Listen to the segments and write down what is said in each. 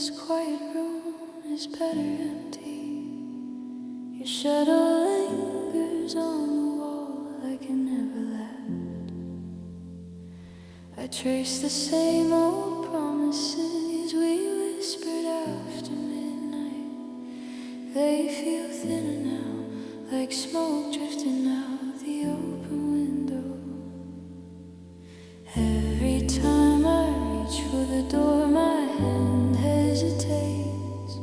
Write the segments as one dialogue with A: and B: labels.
A: this quiet room is better empty. Your shadow lingers on the wall like it never left. I trace the same old promises we whispered after midnight. They feel thinner now, like smoke drifting out the open window. Every time I reach for the door, my hand hesitates.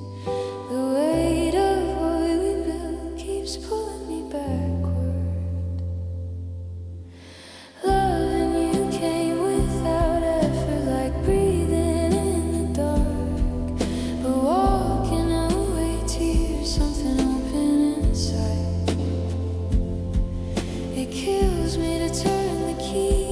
A: The weight of what we built keeps pulling me backward. Loving you came without effort, like breathing in the dark. But walking away to hear something open inside. It kills me to turn the key.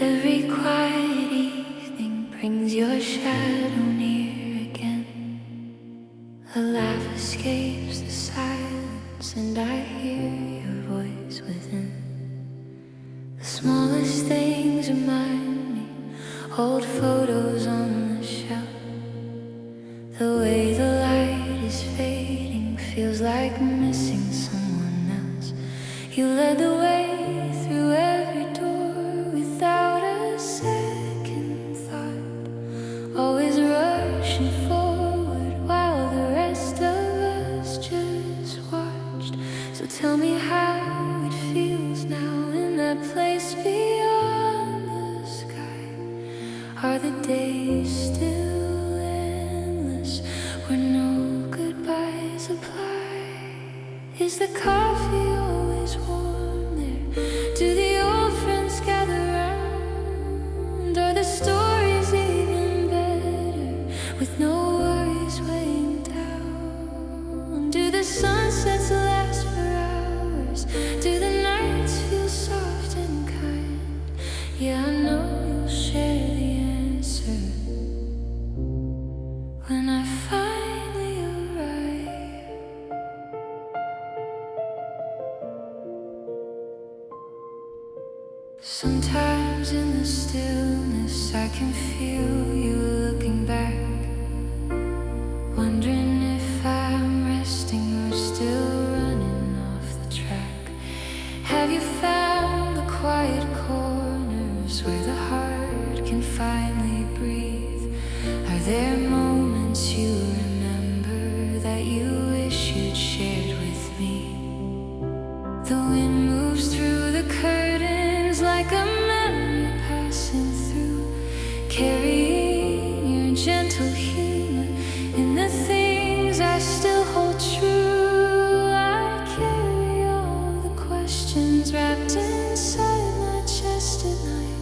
A: Every quiet evening brings your shadow near again. A laugh escapes the silence silence and I hear your voice within. The smallest things remind me, old photos on the shelf. The way the light is fading feels like missing someone else. You led the way through every door without a second thought, always rushing forward while the rest of us just watched. So tell me how it feels now in that place beyond the sky. Are the days still endless where no goodbyes apply? Is the coffee always warm there? Do the old friends gather round? Are the stories even better with no worries weighing down? Do the sunsets last for hours? Do the nights feel soft and kind? Yeah, I know you'll share the answer when I finally arrive. Sometimes in the stillness I can feel you looking back, wondering if I'm resting or still running off the track. Have you found the quiet corners where the heart can finally breathe? Are there moments you remember that you wish you'd shared with me? The wind moves through the curtains like a memory passing through, carrying your gentle humor in the things I still hold true. I carry all the questions wrapped inside my chest at night,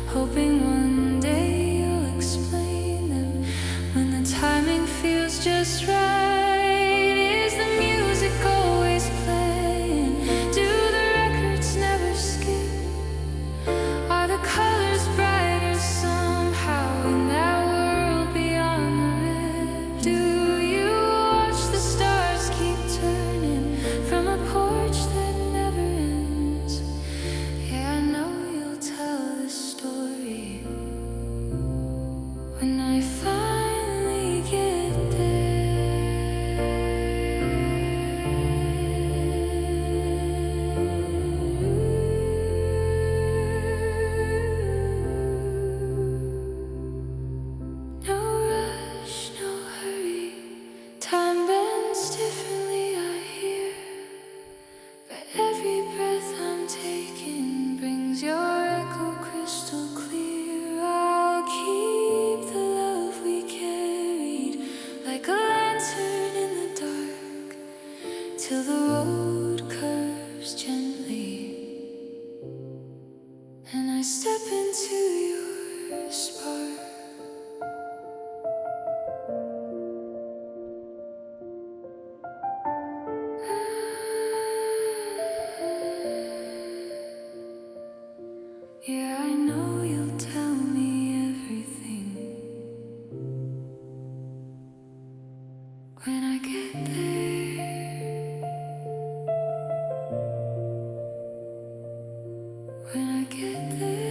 A: hoping one day you'll explain them when the timing feels just right. Is the music always playing? Do the records never skip? Are the colors brighter somehow in that world beyond the rip? Do you watch the stars keep turning from a porch that never ends? Yeah, I know you'll tell the story when I finally get there. No rush, no hurry, time bends differently, I hear. But every breath I'm taking brings your echo crystal clear. I'll keep the love we carried like a lantern in the dark till the road curves gently and I step into your spark. Yeah, I know you'll tell me everything when I get there. When I get there.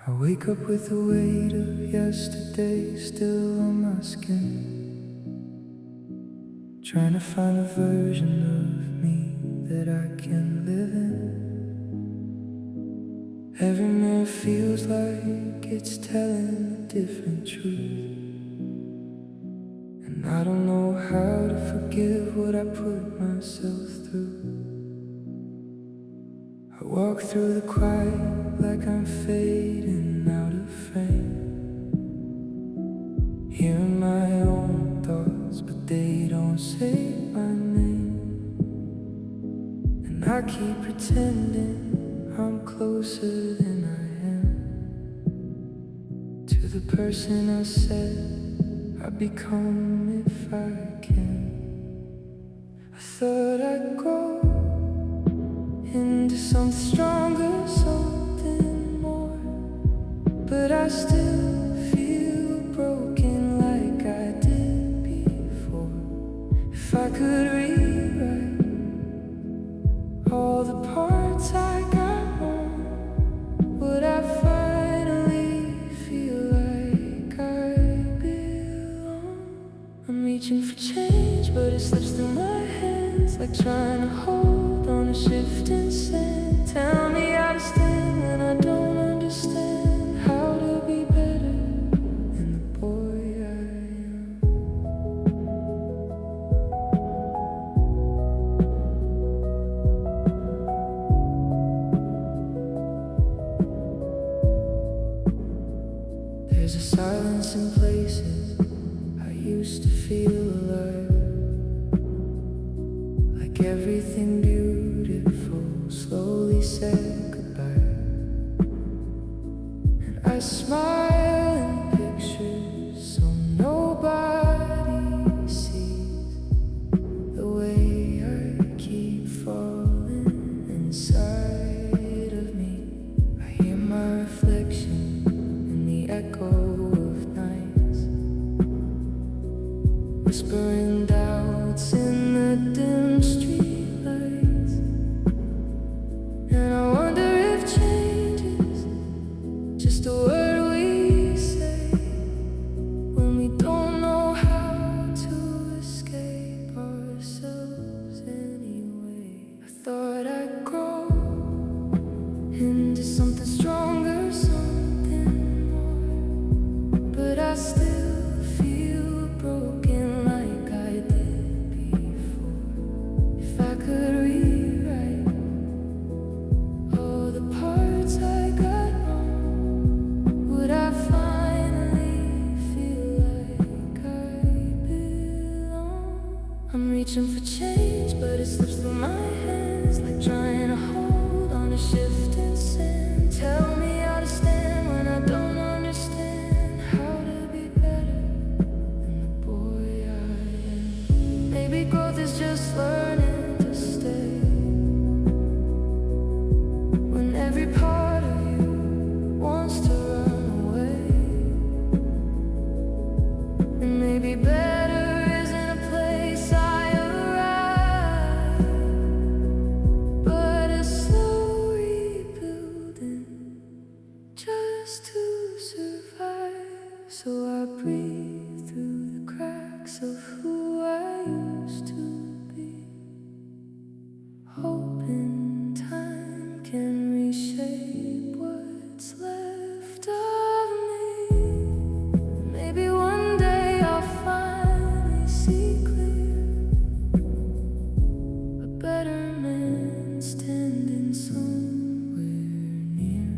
A: I wake up with the weight of yesterday still on my skin, trying to find a version of me that I can live in. Every mirror feels like it's telling a different truth, and I don't know how to forgive what I put myself through. I walk through the quiet like I'm fading out of frame, hearing my own thoughts, but they don't say my name. I keep pretending I'm closer than I am to the person I said I'd become if I can. I thought I'd grow into something stronger, something more, but I still feel broken like I did before. If I could rewrite all the parts I got wrong, would I finally feel like I belong? I'm reaching for change, but it slips through my hands like trying to hold on a shifting sand. Tell me how to stand when I don't understand how to be better than the boy I am. There's a silence in places I used to feel alive, like everything beautiful slowly said goodbye. And I smile in pictures so nobody sees the way I keep falling inside of me. I hear my reflection in the echo of nights, whispering doubts in the dim streetlights. And I wonder if change is just a word we say when we don't know how to escape ourselves anyway. I thought I'd grow into something stronger, something more, but I still feel broken like I did before. If I could rewrite all the parts I got wrong, would I finally feel like I belong? I'm reaching for change, but it slips through my hands like trying to hold on a shifting sand. Tell me how to stand when I don't understand how to be better than the boy I am. Maybe growth is just learning to stay when every part of you wants to run away. And maybe better isn't a place I arrive, but a slow rebuilding just to survive. So I breathe through the cracks of who I used to be, hoping time can reshape what's left of me. Maybe one day I'll finally see clear, a better man standing somewhere near.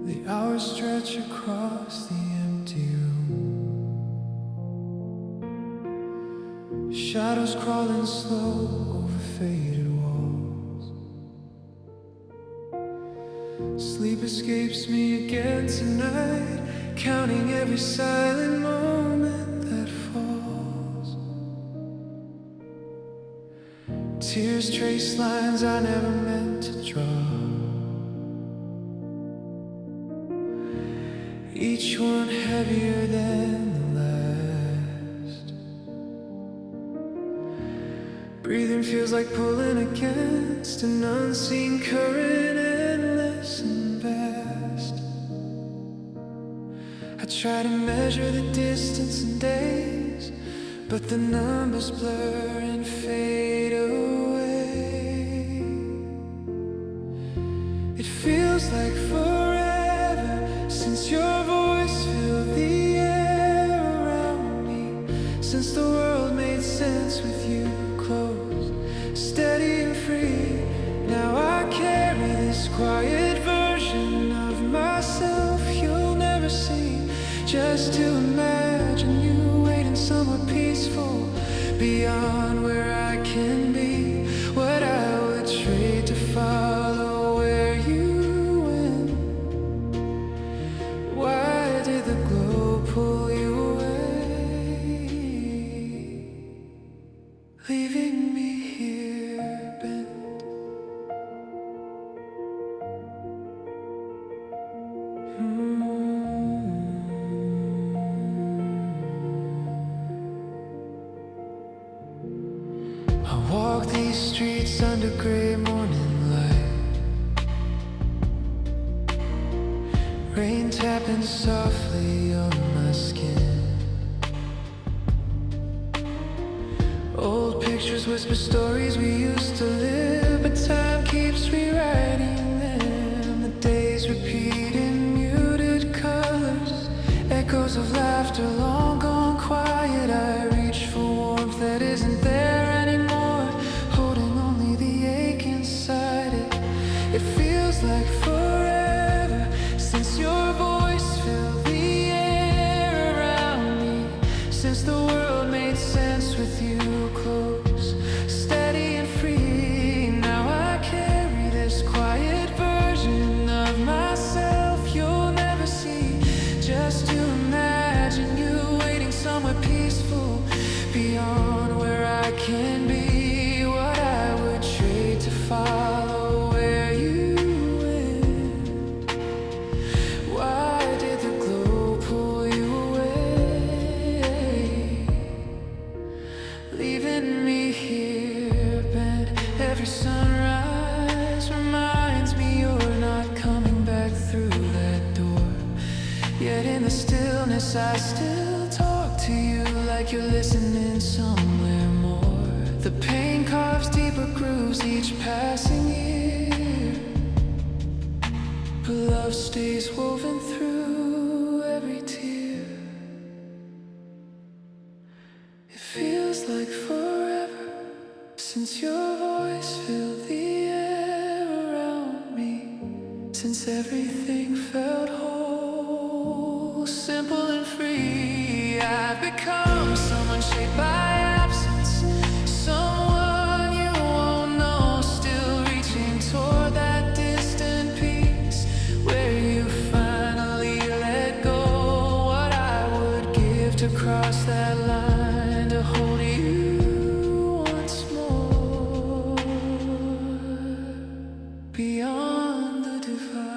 B: The hours stretch across the empty room, shadows crawling slow over faded walls. Sleep escapes me again tonight, counting every silent moment that falls. Tears trace lines I never meant to draw, each one heavier than the last. Breathing feels like pulling against an unseen current, endless and vast. I try to measure the distance in days, but the numbers blur and fade away. It feels like forever since your voice filled the air around me, since the world made sense streets under gray morning light. Rain tapping softly on my skin. Old pictures whisper stories we used to live, but time keeps rewriting them. The days repeat in muted colors, echoes of laughter long gone quiet. I reach for warmth that isn't there anymore, holding only the ache inside it. It feels like forever since your voice filled the air around me, since the world made sense with you close, steady and free. Now I carry this quiet version of myself you'll never see, just to imagine you waiting somewhere peaceful, beyond where I can be. What I would trade to follow where you went. Why did the glow pull you away, leaving me here bent? Every sunrise reminds me you're not coming back through that door. Yet in the stillness I still talk to you like you're listening somewhere more. The pain carves deeper grooves each passing year, but love stays woven through every tear. It feels like forever since your voice filled the air around me, since everything felt whole, simple and free. I've become someone shaped by absence, someone you won't know, still reaching toward that distant peace where you finally let go. What I would give to cross that line, to hold you once more, beyond the divide.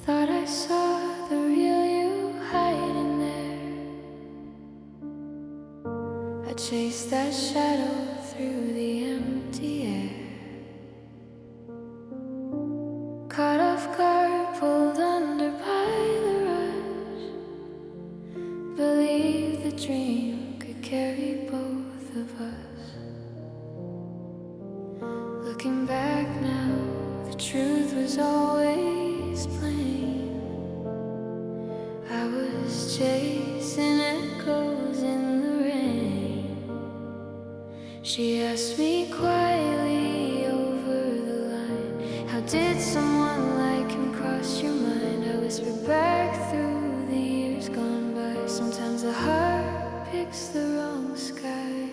A: Thought I saw the real you hiding there. I chased that shadow through the empty air. Caught off guard, pulled under by the rush. Believed the dream could carry both of us. Looking back now, the truth was always plain. I was chasing echoes in the rain. She asked me quietly over the line, how did someone like him cross your mind? I whispered back through the years gone by, sometimes the heart picks the wrong sky.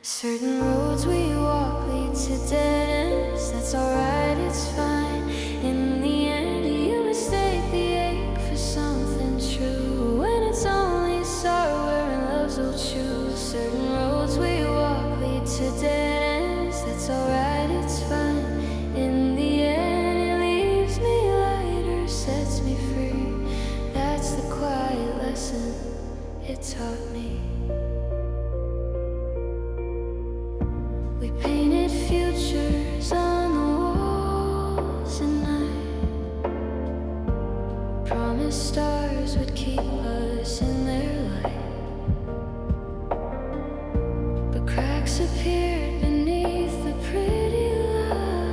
A: Certain roads we walk lead to dead ends. That's alright, it's fine. In the end, you mistake the ache for something true, when it's only sorrow and love's old shoes. Certain roads we walk lead to dead ends. That's alright, it's fine. In the end, it leaves me lighter, sets me free. That's the quiet lesson it taught me. We painted futures on the walls at night, promised stars would keep us in their light. But cracks appeared beneath the pretty light.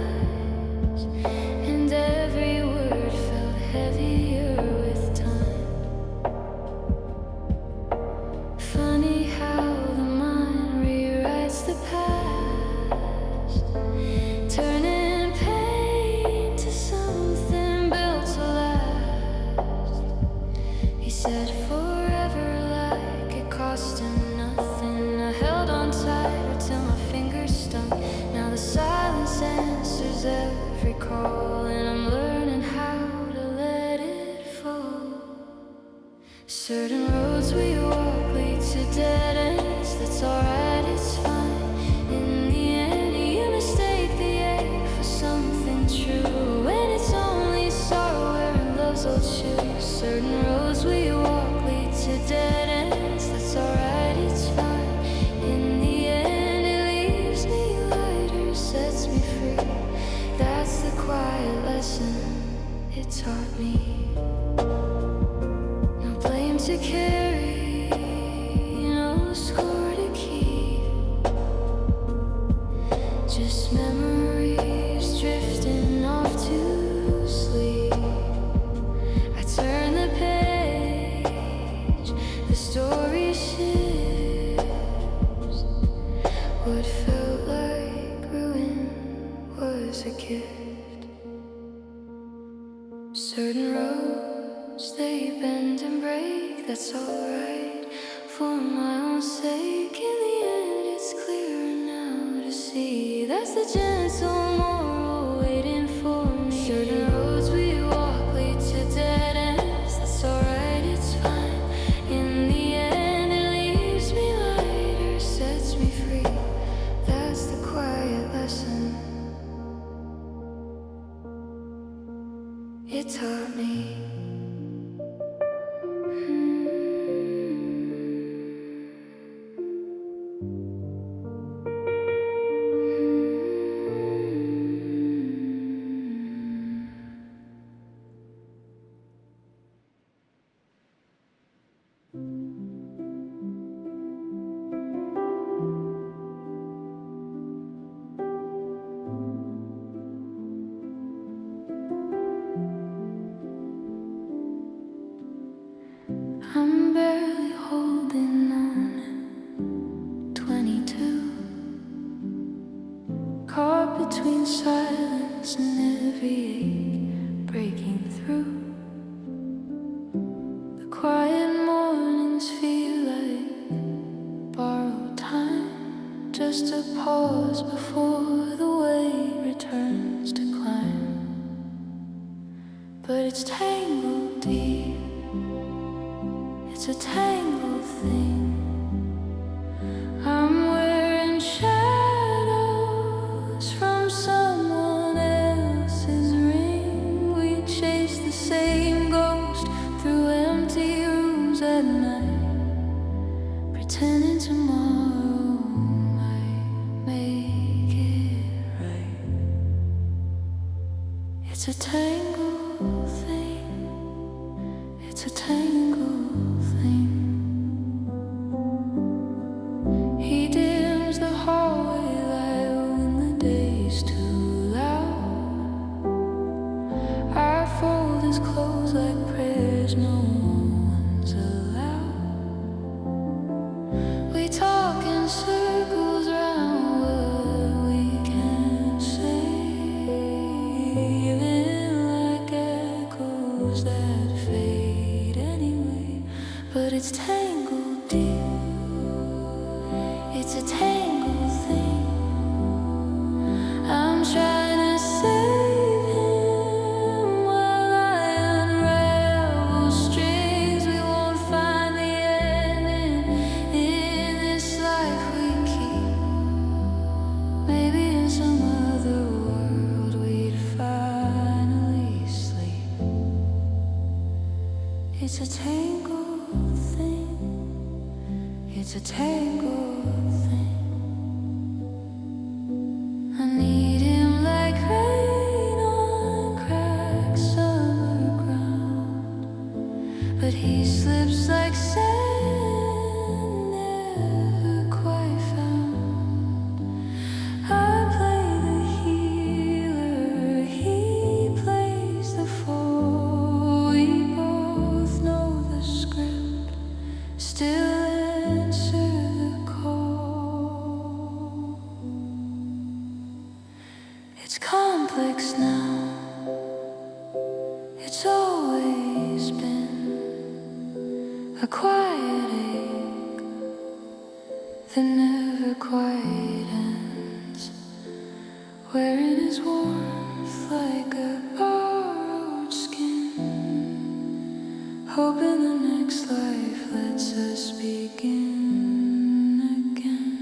A: Certain roads we walk lead to dead ends. That's alright, it's fine. In the end, you mistake the ache for something true, when it's only sorrow wearing love's old shoes. Certain roads we walk lead to dead ends. That's alright, it's fine. In the end, it leaves me lighter, sets me free. That's the quiet lesson it taught me. To carry, no score to keep, just memories drifting off to sleep. I turn the page, the story shifts. What felt like ruin was a gift. Certain roads, they bend and break, that's alright, for my own sake. In the end, it's clearer now to see. That's the gentle moral waiting for me. Certain roads we walk lead to dead ends. That's alright, it's fine. In the end, it leaves me lighter, sets me free. That's the quiet lesson it taught me. I'm barely holding on, 22, caught between silence and every ache breaking through. The quiet mornings feel like borrowed time, just a pause before the weight returns to climb. But it's tangled deep, it's a tangled thing. I'm wearing shadows from someone else's ring. We chase the same ghost through empty rooms at night, pretending tomorrow might make it right. It's a tangled thing, it's a tangled thing. He dims the hallway light when the day's too loud. I fold his clothes like prayers no one's allowed. We talk in circles round what we can't say, even like echoes that fade anyway. But it's tangled deep, it's a tangled thing. I'm trying to save him while I unravel strings. We won't find the ending in this life we keep. Maybe in some other world we'd finally sleep. It's a tangled thing, it's a tangled thing. I need him like rain on cracked summer ground, but he slips like sand, never quite found. I play the healer, he plays the fool. We both know the script, still answer the call. It's complex now, it's always been a quiet ache that never quite ends, wearing his warmth like a borrowed skin, hoping the next next life lets us begin again.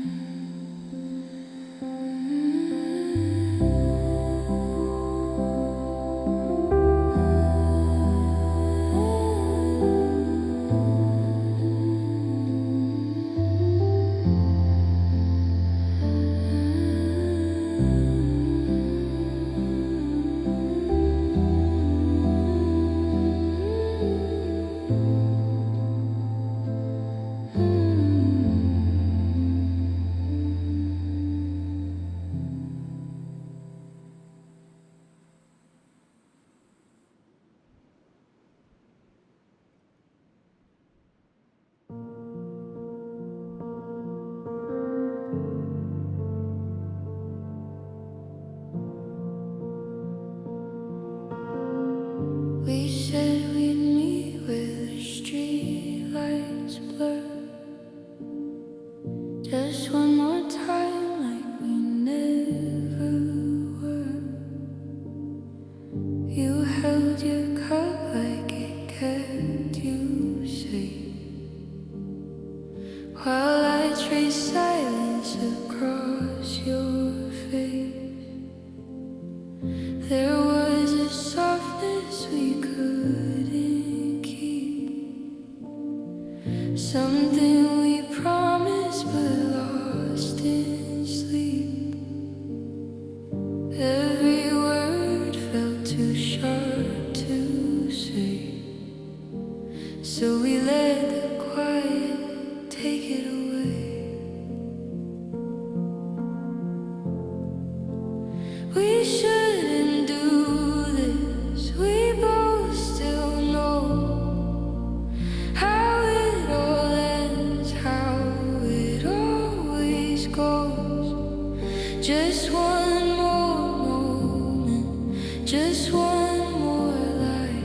A: We said we'd meet where the street lights blur. Just one more time like we never were. You held your cup like it kept you safe, while I traced silence across your face. There was a softness we couldn't keep, something we promised but lost in sleep. Every word felt too sharp to say, so we let the quiet take it away. We shouldn't do this, we both still know how it all ends, how it always goes. Just one more moment, just one more lie,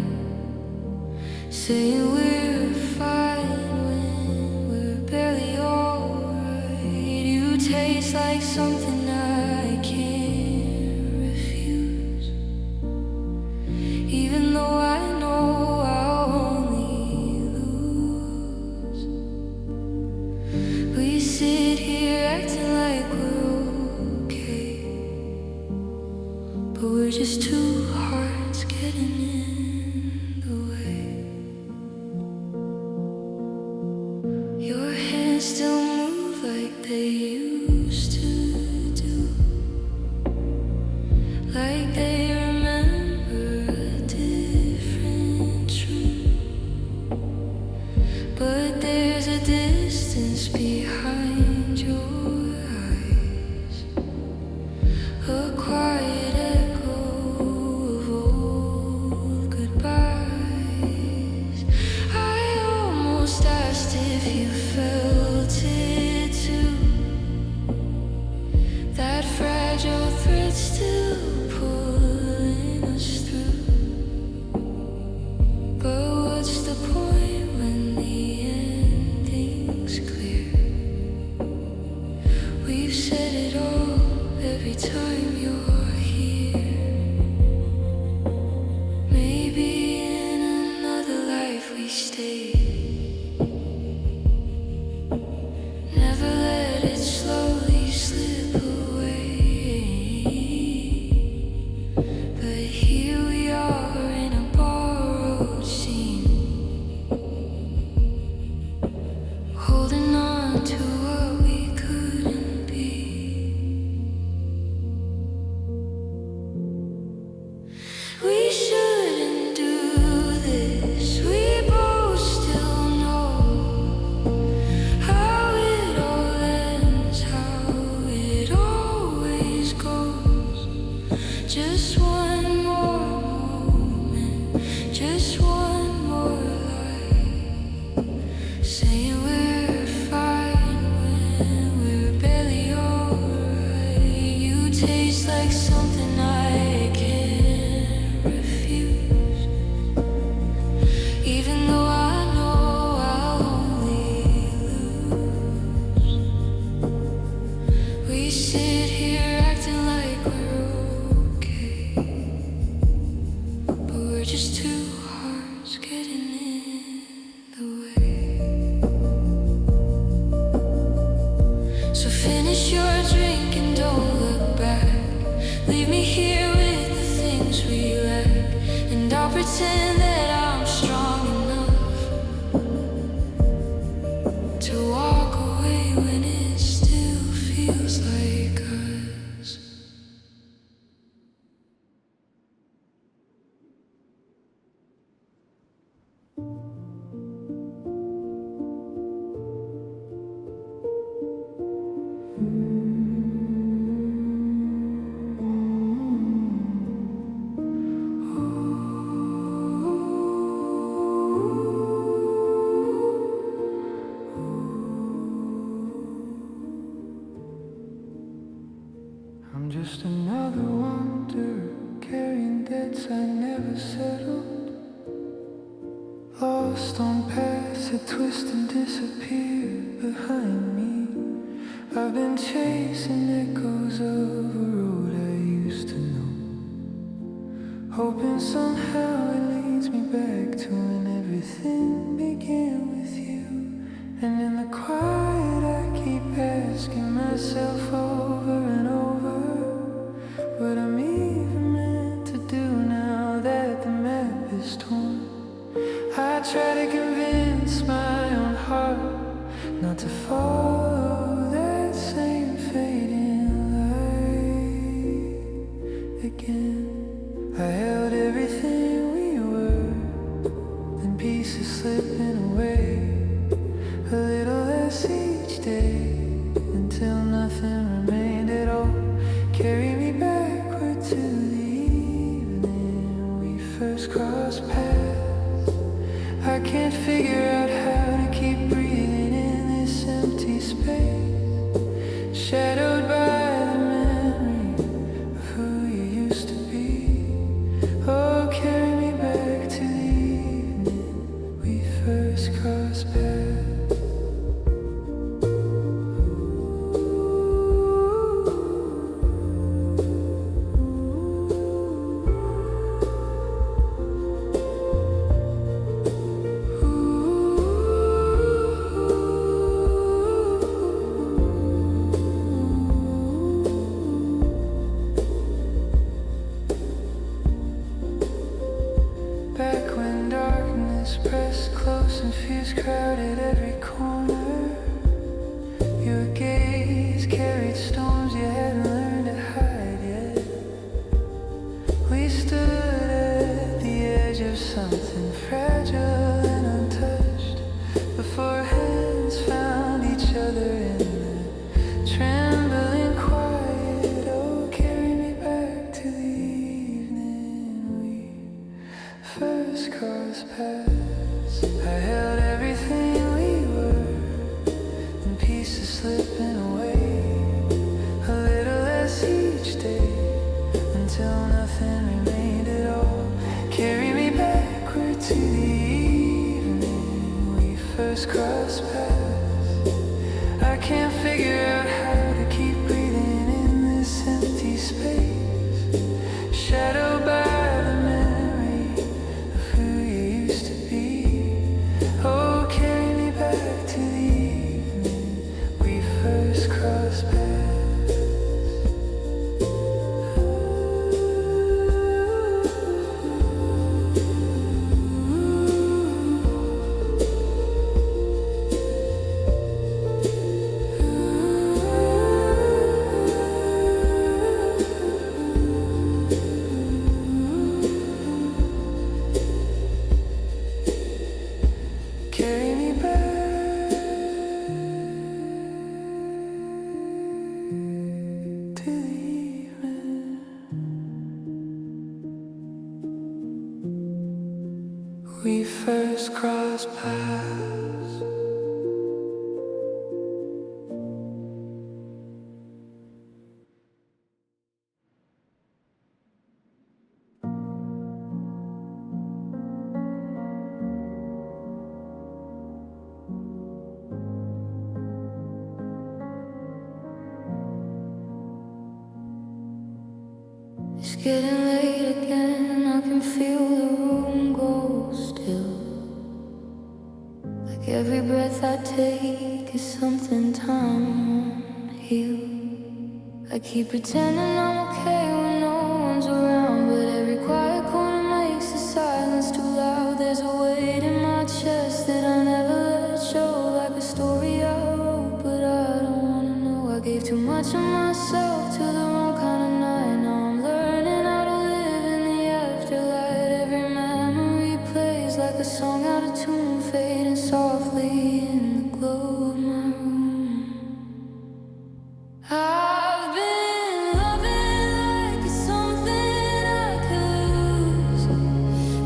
A: saying we're fine when we're barely alright. You taste like something I can't refuse, even though I know I'll only lose. We sit here acting like we're okay, but we're just two hearts getting in the way. Your hands still move like they used to do, like they remember a different truth. But there's a distance behind your eyes, a quiet echo of old goodbyes. I almost asked if you felt it too, that fragile thread still pulling us through. But what's the point when the ending's clear? We've said it all every time you're here. Maybe in another life we stay. Never let it slowly slip away. But here we are in a borrowed scene, holding on to what we couldn't be. We shouldn't do this, we both still know how it all ends, how it always goes. Just one more moment, just one more lie, saying we're fine when we're barely alright. You taste like something I can't refuse, even though I know I'll only lose. We sit here acting like we're okay, but we're just two hearts getting in the way. So finish your drink and don't look back. Leave me here with the things we lack, and I'll pretend that I'm strong enough to walk away when it still feels like us.
B: I'm just another wanderer, carrying debts I never settled, lost on paths that twist and disappear behind me. I've been chasing echoes of a road I used to know, hoping somehow it leads me back to when everything began with you. And in the quiet I keep asking myself over and over what I'm even meant to do now that the map is torn. I try to convince my own heart not to follow that same fading light again. I held everything we were, then pieces slipping away, a little less each day, until nothing remained at all. Carry me backward to the evening we first crossed paths. I can't figure out how to keep breathing in this empty space, shadowed by the memory of who you used to be. Oh, carry me back to the evening we first crossed paths. Back when darkness pressed close and fears crowded every corner, your gaze carried storms you hadn't learned to hide yet. We stood at the edge of something fragile and untouched, before hands found each other in the trembling quiet. Oh, carry me back to the evening we first crossed paths. I held everything we were, and pieces slipping away, a little less each day, until nothing remained at all. Carry me backward to the evening we first crossed paths. I can't figure out how to keep breathing in this empty space, shadowed by the memory of who you used to be. Oh, carry me back to the evening we first crossed paths. Carry me back to the evening we first crossed paths.
A: It's getting late again, I can feel the room go still. Like every breath I take is something time won't heal. I keep pretending I'm okay when no one's around, but every quiet corner makes the silence too loud. There's a weight in my chest that I never let show, like a story I wrote, but I don't wanna know. I gave too much of myself to the wrong kind of night. Now I'm learning how to live in the afterlight. Every memory plays like a song out of tune, fading softly in the glow of my room. I've been loving like it's something I could lose,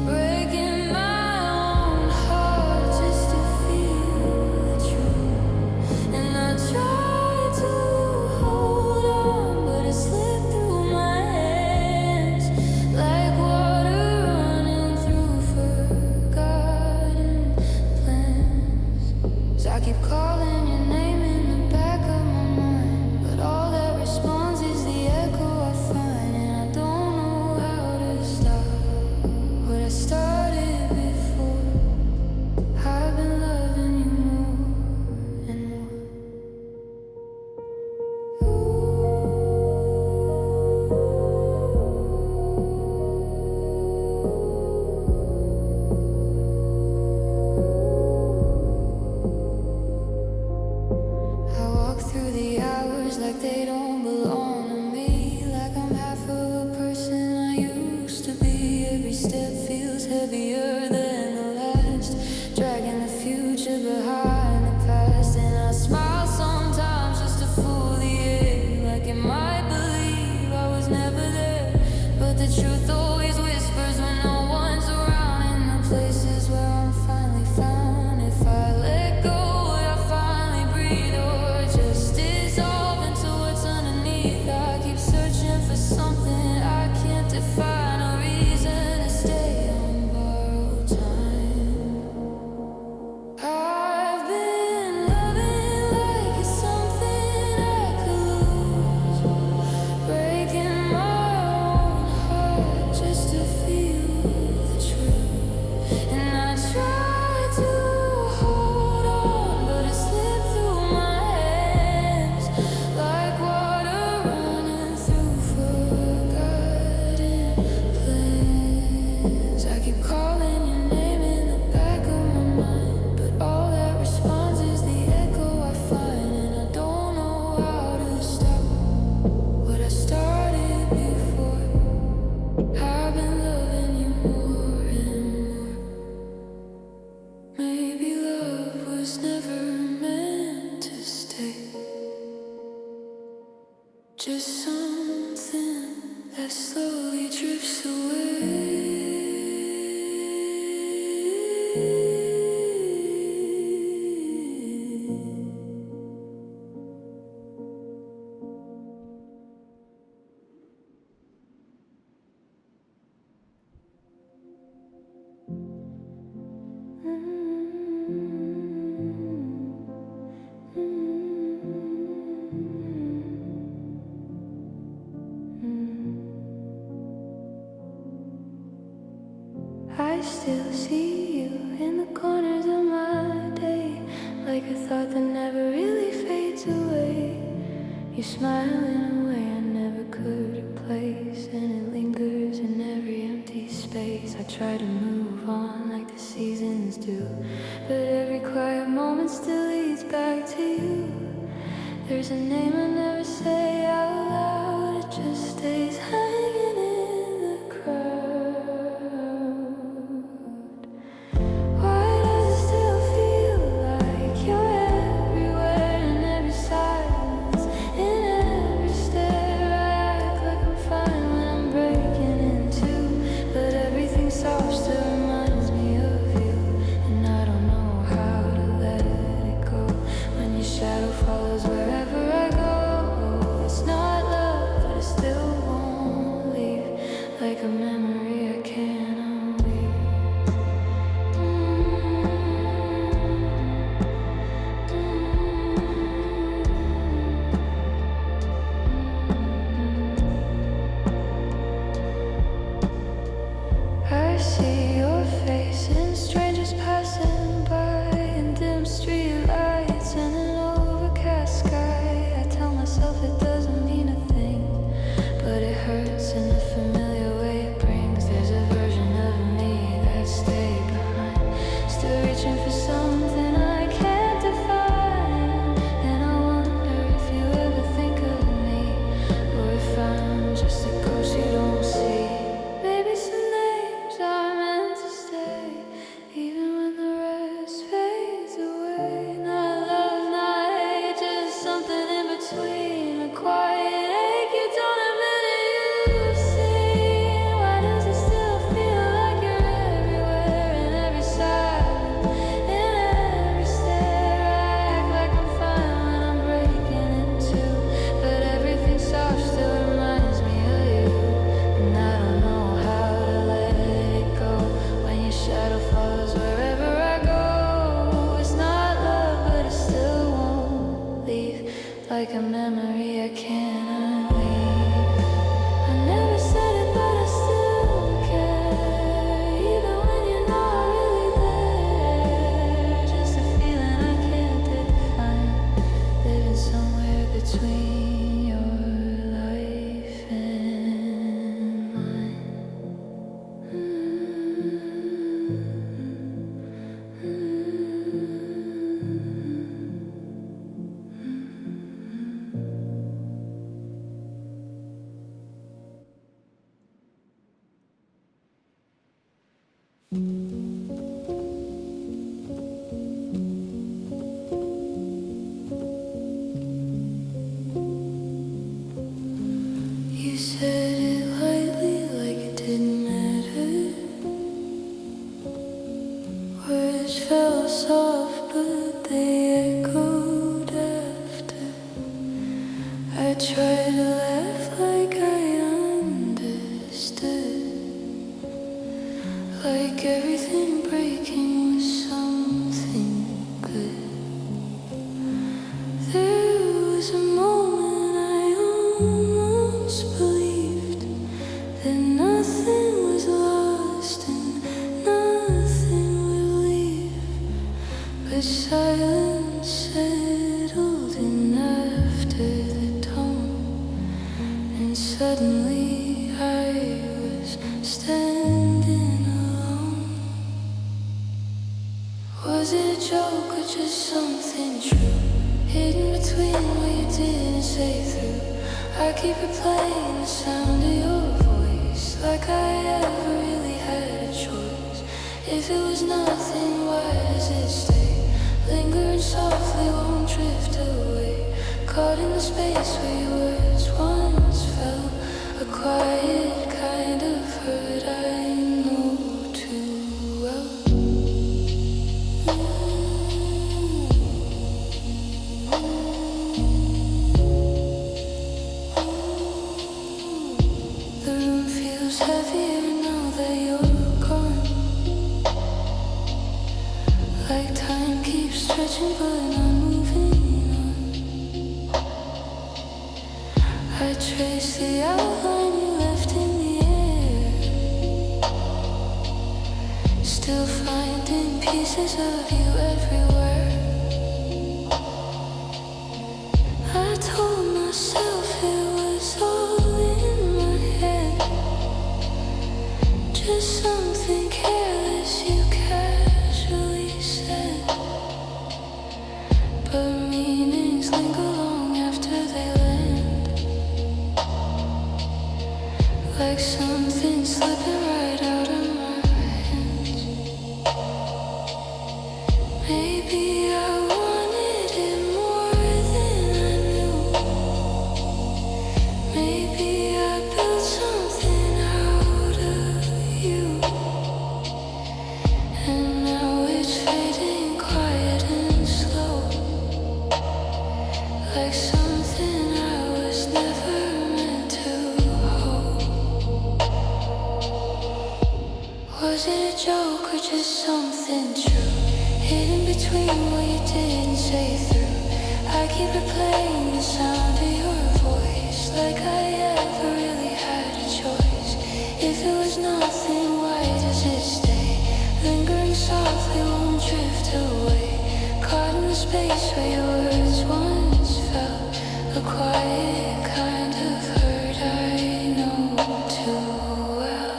A: breaking my own heart just to feel the truth. And I tried to hold on, but it slipped through my hands like water running through forgotten plans. So I keep calling your name in the back of my mind, but all that responds is the echo I find. And I don't know how to stop what I started before. I've been loving you more and more. I walk through the hours like they don't belong to me, like I'm half of a person I used to be. Every step feels heavier than the last, dragging the future behind the past. And I smile sometimes just to fool the air, like it might believe I was never there. But the truth always whispers when no one's around. In the places where I'm finally found, if I let go, would I finally breathe, or just dissolve into what's underneath? I keep searching for something I can't define, a reason to stay on borrowed time. I've been loving like it's something I could lose, breaking my own heart just to feel the truth. And I tried to hold on, but it slipped through my hands like water running through forgotten plans. I keep calling your name in the back of my mind, but all that responds is the echo I find. And I don't know how to stop what I started before. I've been loving you more and more. Maybe love was never meant to stay, just something that slowly drifts away. I still see you in the corners of my day, like a thought that never really fades away. You smile in a way I never could replace, and it lingers in every empty space. I try to move on like the seasons do, but every quiet moment still leads back to you. There's a name I never say out loud, it just stays hanging in the crowd. Why does it still feel like you're everywhere, in every silence, in every stare? I act like I'm fine when I'm breaking in two, but everything soft still reminds me of you. And I don't know how to let it go when your shadow follows wherever I go. It's not love, but it still won't a memory I cannot leave. I never said it, but I still care. Even when you're not really there, just a feeling I can't define, living somewhere between your life and mine. You said it lightly, like it didn't matter. Words fell soft, but they echoed after. I tried to laugh like I understood, like everything breaking was something good. There was a moment I almost believed that nothing was lost and nothing would leave, but silence settled in after the tone, and suddenly I was standing alone. Was it a joke or just something true, hidden between what you didn't say through? I keep replaying the sound of your voice, like I ever really had a choice. If it was nothing, why does it stay? Lingering softly, won't drift away. Caught in the space where your words once fell. A quiet kind of hurt I know too well. The room feels heavier now that you're gone, like time keeps stretching but not moving on. I trace the outline you left in the air, still finding pieces of you everywhere. I told myself it was all in my head, just something careless you casually said. But meanings linger long after they land, like something slipping right out of my hands. Maybe I wanted it more than I knew. Maybe I built something out of you, and now it's fading quiet and slow, like something I was never meant to hold. Was it a joke or just something true, hidden between what you didn't say through? I keep replaying the sound of your voice, like I ever really had a choice. If it was nothing, why does it stay? Lingering softly, won't drift away. Caught in the space where your words once fell. A quiet kind of hurt I know too well.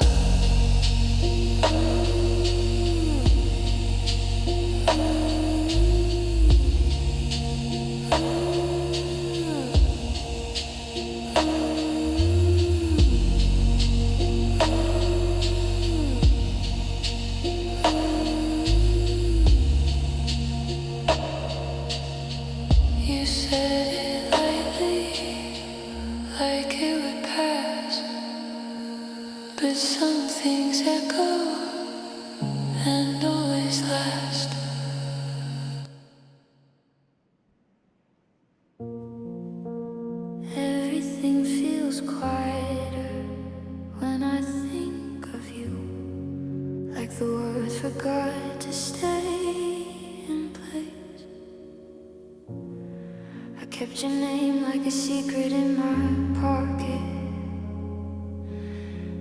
A: You said it lightly, like it would pass, but some things echo and always last. Everything feels quieter when I think of you, like the words forgot to stay in place. I kept kept your name like a secret in my pocket,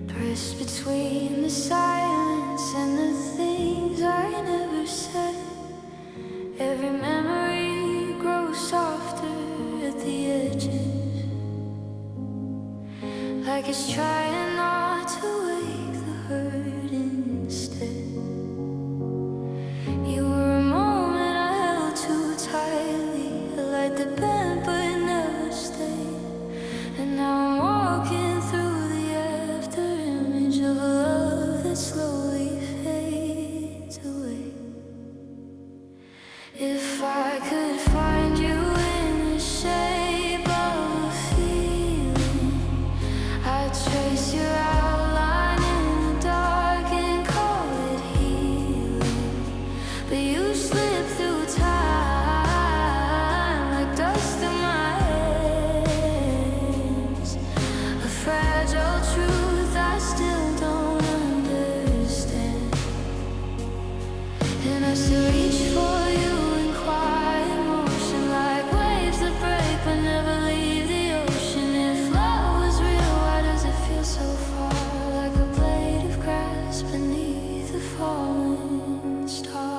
A: pressed between the silence and the things I never said. Every memory grows softer at the edges, like it's trying not to wake the hurt instead. You were a moment I held too tightly, I light the band but it never stayed. And now I'm walking through the after image of a love that slowly fades away. If I could find you in the shape of a feeling, I'd trace your outline in the dark and call it healing. But you slip through time like dust in my hands, a fragile truth I still don't understand. And I still reach for you in quiet motion, like waves that break but never leave the ocean. If love was real, why does it feel so far, like a blade of grass beneath a falling star?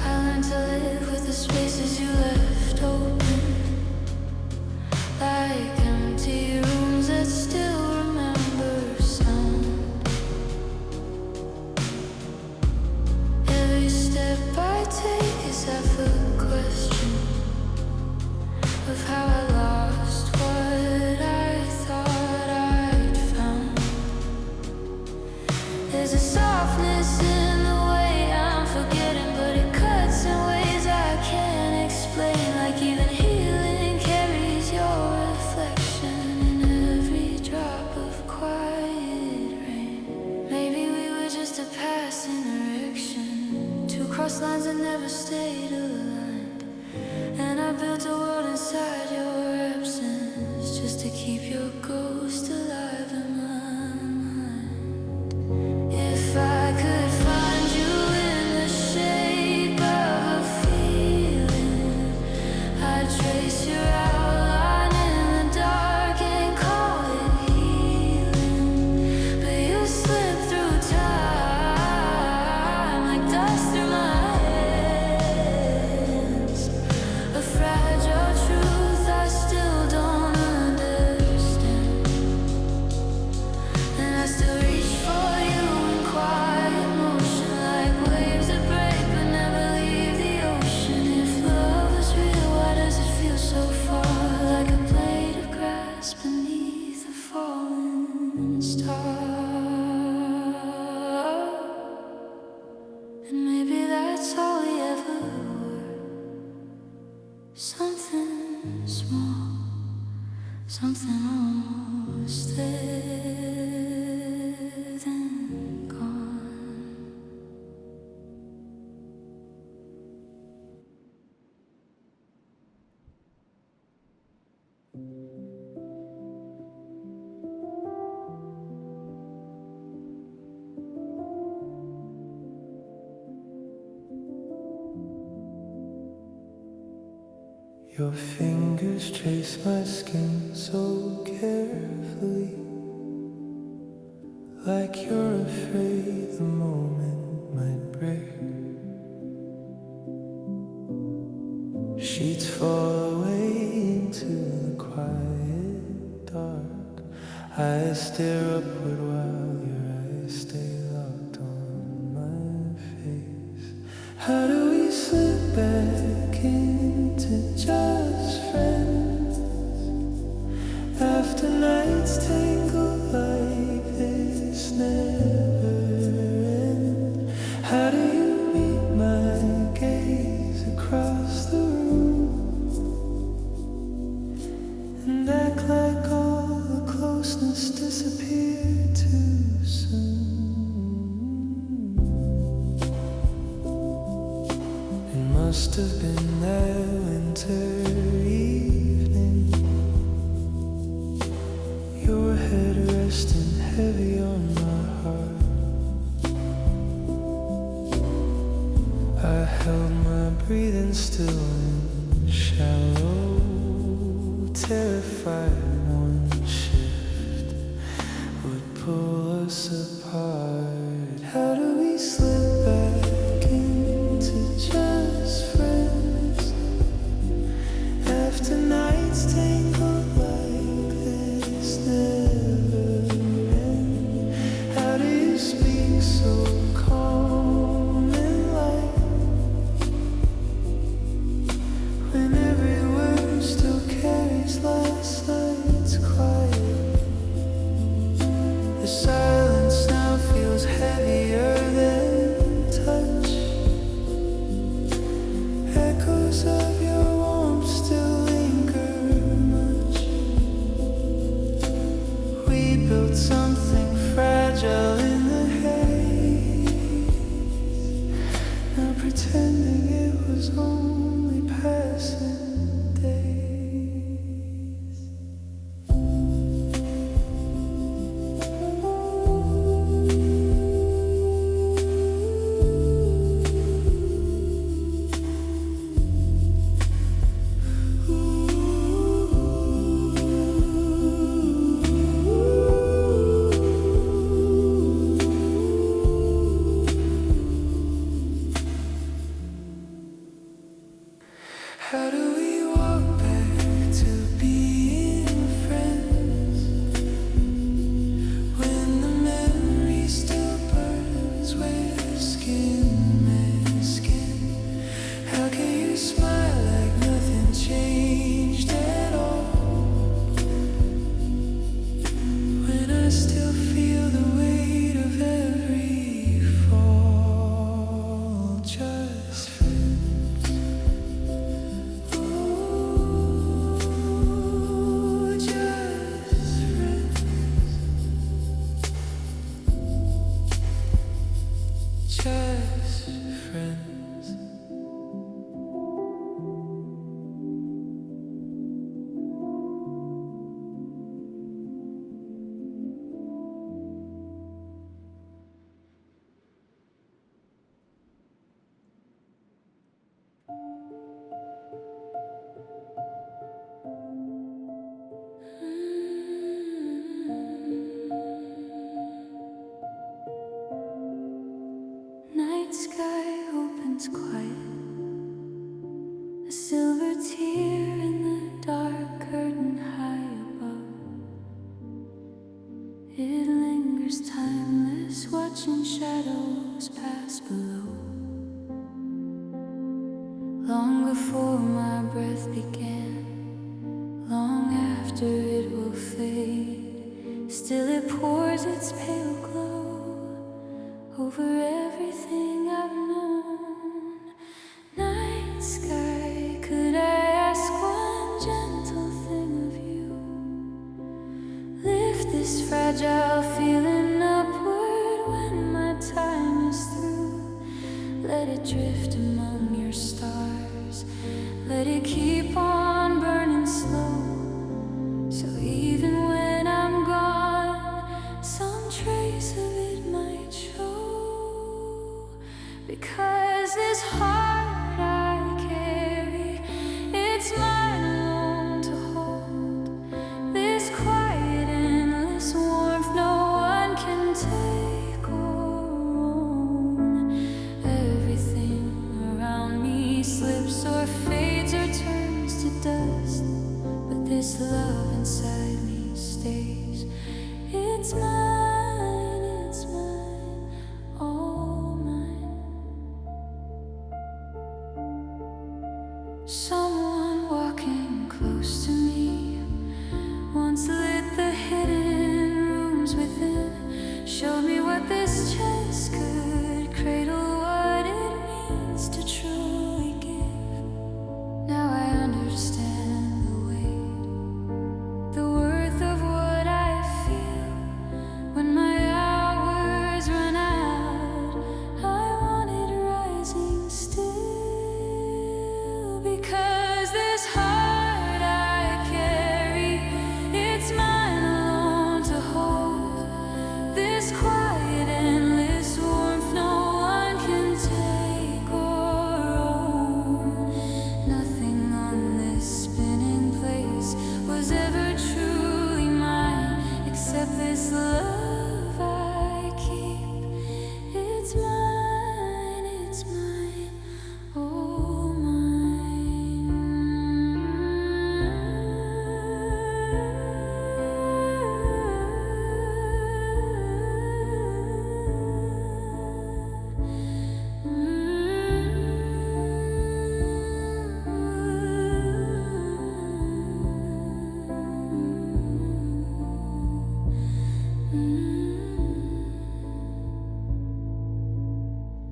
A: I learned to live with the spaces you left open, like empty rooms that still remember sound. Every step I take is half a question of how I lost what I thought I'd found. There's a softness in the way I'm forgetting, but it cuts in ways I can't explain. Like even healing carries your reflection in every drop of quiet rain. Maybe we were just a passing erection, two cross lines that never stayed aligned. And I built a world inside your absence, just to keep your ghost alive in my mind. If I could find you in the shape of a feeling, I'd trace your outline in the dark and call it healing. But you slip through time like dust through my hands, a fragile truth I still don't understand. And I still reach for you in quiet motion, like waves that break but never leave the ocean. If love is real, why does it feel so far, like a blade of grass beneath a falling star? And maybe that's all we ever were, something small, something almost there, then gone.
B: Your fingers trace my skin so carefully, like you're afraid the moment might break. Sheets fall away into the quiet dark. Eyes stare upward while your eyes stay locked on my face. How do we slip back into just friends after nights tangle like this never end? How do you meet my gaze across the room and act like all the closeness disappeared too soon? It must have been that winter heavy on my heart. I held my breathing still and shallow, terrified one shift would pull us apart. How do we slip back into just friends after nights tangled like this never end? How do you speak so calm and light when every word still carries last night's quiet? The silence now feels heavier than touch. Echoes of your warmth still linger much. We built something fragile in the haze, now pretending it was only passing days. How do we walk back to being friends when the memory still burns where skin met skin? How can you smile like nothing changed at all when I still feel the weight of every fall? Just friends. Ooh, just friends. Just friends.
A: Night sky opens quiet, a silver tear in the dark curtain high above. It lingers timeless, watching shadows pass below. Long before my breath began, long after it will fade, still it pours its pale glow over everything I've known. Night sky, could I ask one gentle thing of you? Lift this fragile feeling upward when my time is through. Let it drift among your stars, let it keep on burning slow, so even when I'm gone, some trace of it might show. Because this heart I carry, it's mine alone to hold. This quiet, endless warmth no one can take or own. Everything around me slips or fades or turns to dust, but this love inside me stays. It's mine, all mine. Someone walking close to me once lit the hidden rooms within, showed me what this chance could cradle, what it means to truly give. Now I understand the weight, the worth of what I feel was ever truly mine, except this love I keep. It's mine, it's mine, oh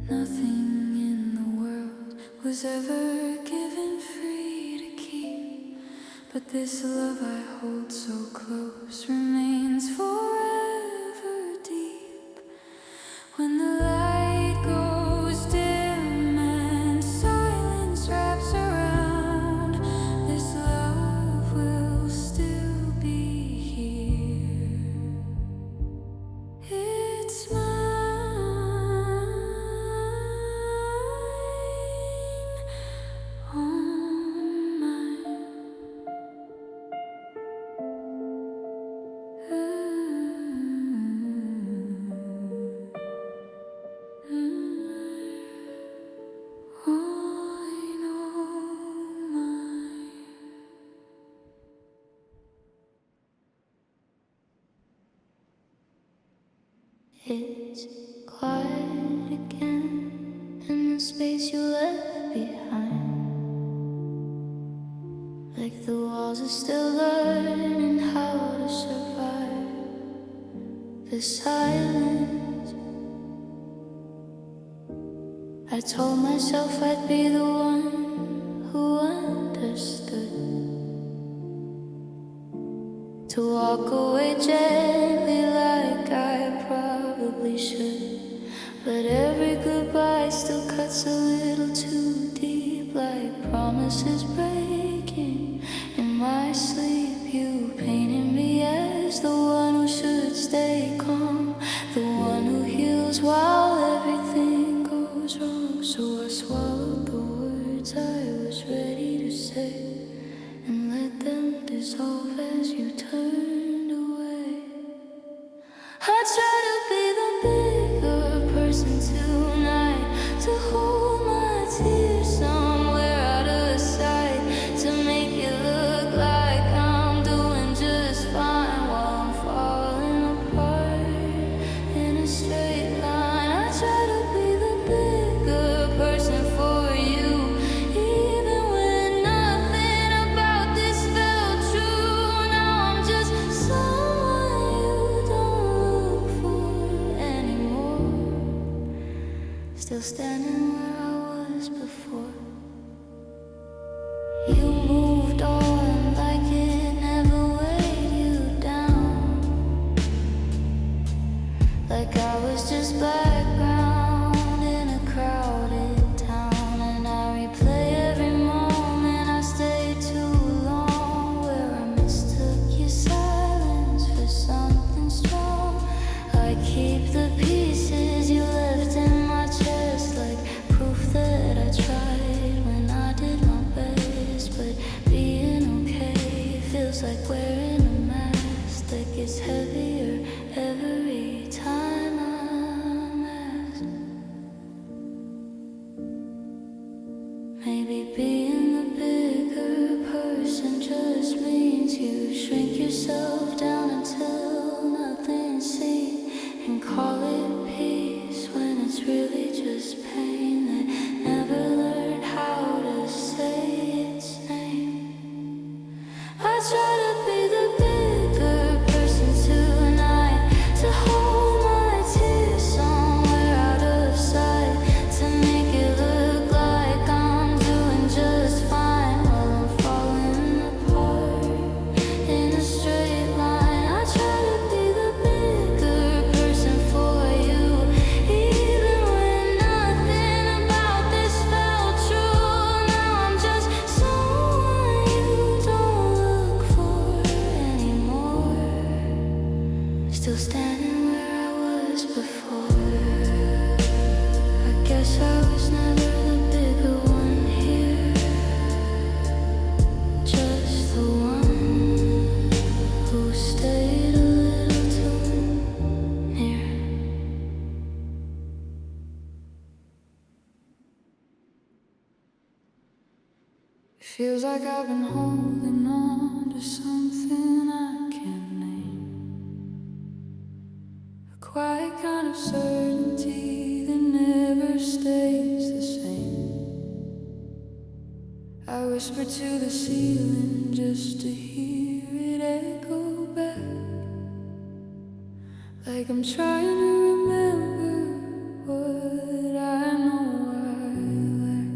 A: Nothing in the world was ever given free to keep, but this love I hold so close remains forever deep. When the light goes dim and silence wraps around, this love will still be here. It's mine. It's quiet again in the space you left behind. Like the walls are still learning how to survive the silence. I told myself I'd be the one who understood, to walk away gently like I probably should. But every goodbye still cuts a little too deep, like promises breaking in my sleep. You painted me as the one who should stay calm, the one who heals while everything goes wrong. So I swallowed the words I was ready to say and let them dissolve as you turned away. I try to be the bigger person tonight, to hold my tears somewhere out of sight, to make it look like I'm doing just fine while I'm falling apart in a straight line. I try to be the bigger person for you, even when nothing about this felt true. Now I'm just someone you don't look for anymore, still standing where I was before. You moved on like it never weighed you down, like I was just background in a crowded town. And I replay every moment I stayed too long, where I mistook your silence for something strong. I keep the pieces you left in my chest, like proof that I tried when I did my best. But being okay feels like wearing a mask that gets heavier every time I'm asked. Maybe being the bigger person just means you shrink yourself down until nothing's seen, and call it peace when it's really just pain that never learned how to say its name. I try to be the bigger person tonight, to hold my tears somewhere out of sight, to make it look like I'm doing just fine while I'm falling apart in a straight line. I try to be the bigger person for you, even when nothing about this felt true. Now I'm just someone you don't look for like I've been holding on to something I can't name. A quiet kind of certainty that never stays the same. I whisper to the ceiling just to hear it echo back, like I'm trying to remember what I know I lack.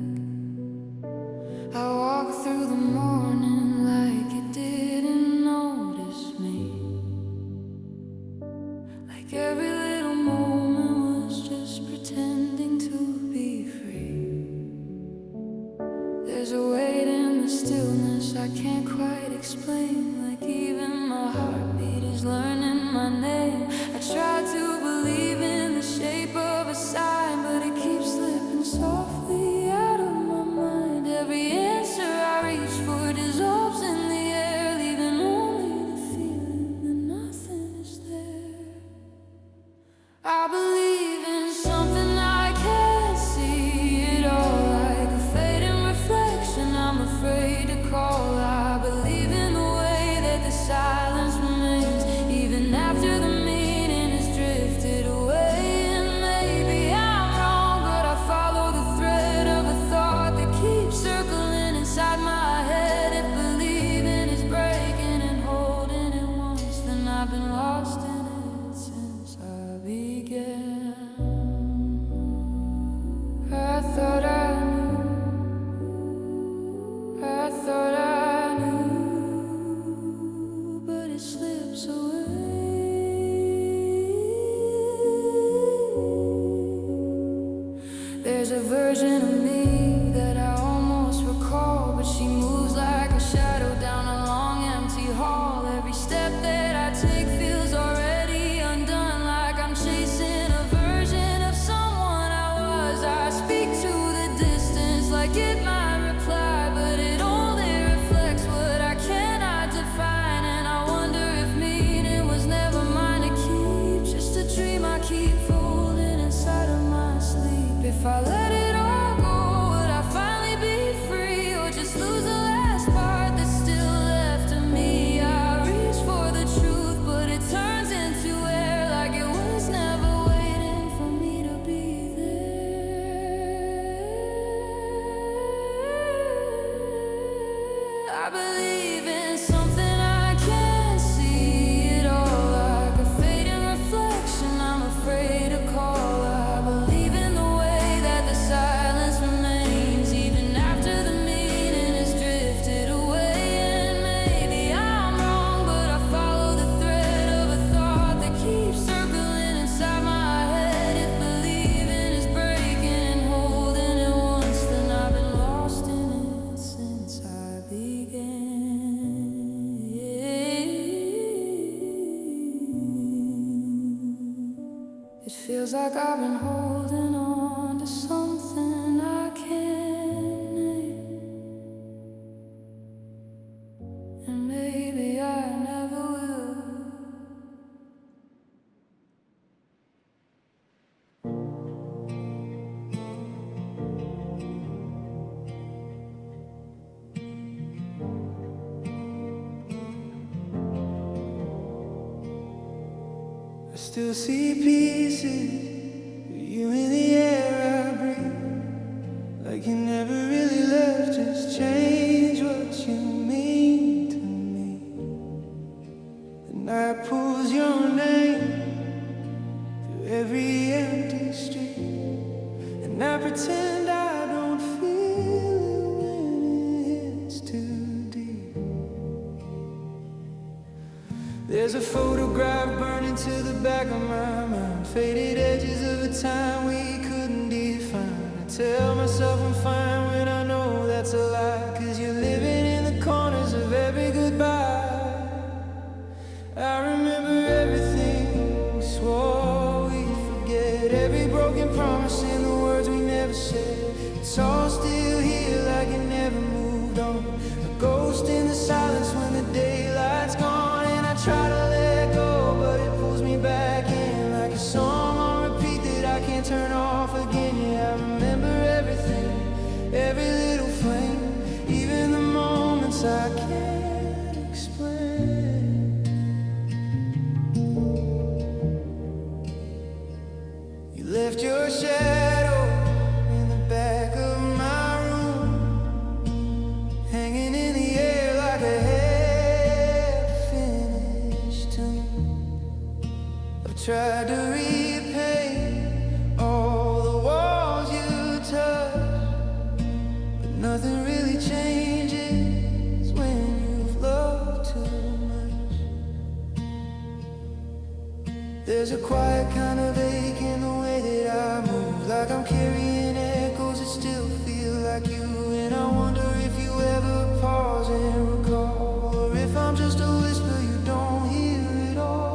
A: I walk through the morning like it didn't notice me, like every little moment was just pretending to be free. There's a weight in the stillness I can't quite explain, like even my heartbeat is learning my name. I try to believe in the shape of a sign, but it keeps slipping softly out of my mind. Every answer I reach for dissolves in the air, leaving only the feeling that nothing is there. I believe in something I can't see it all, like a fading reflection I'm afraid to call. I believe in the way that the silence remains, even after the meaning has drifted away. And maybe I'm wrong, but I follow the thread of a thought that keeps circling inside my head. If believing is breaking and holding it once, then I've been lost in it since I began. I thought I knew, I thought I knew, but it slips away. There's a version of me that I almost recall, but she moves like a shadow down a long empty hall. Every step that I take feels already undone, like I'm chasing a version of someone I was. I speak to the distance like it might reply, but it only reflects what I cannot define. And I wonder if meaning was never mine to keep, just a dream I keep folding inside of my sleep. If I let it all go, would I finally be free, or just lose the last part that's still left of me? I reach for the truth, but it turns into air, like it was never waiting for me to be there. I believe in something I can't see it all, like a fading reflection I'm afraid to call. I believe in the way that the silence remains, even after the meaning has drifted away. And maybe I'm wrong, but I follow the thread of a thought that keeps circling inside my head. If believing is breaking and holding it once, then I've been lost in it since I began. It feels like I've been holding on to something I can't name, and maybe I never will.
B: I still see pieces of you in the air I breathe, like you never really left. Just change what you mean to me. The night pulls your name through every empty street, and I pretend I don't feel it when it hits too deep. There's a photograph burning to the back of my mind, faded edges of a time we couldn't define. I tell myself I'm fine when I know that's a lie, 'cause you're living in the corners of every goodbye. I remember everything we swore we'd forget, every broken promise and the words we never said. It's all still here like it never moved on, a ghost in the silence when the daylight's gone. And I try to let go, but it pulls me back in, like a song on repeat that I can't turn off again. Yeah, I remember everything, every little flame, Tried to repaint all the walls you touched, but nothing really changes when you've loved too much. There's a quiet kind of ache in the way that I move, like I'm carrying echoes that still feel like you. And I wonder if you ever pause and recall, or if I'm just a whisper you don't hear at all.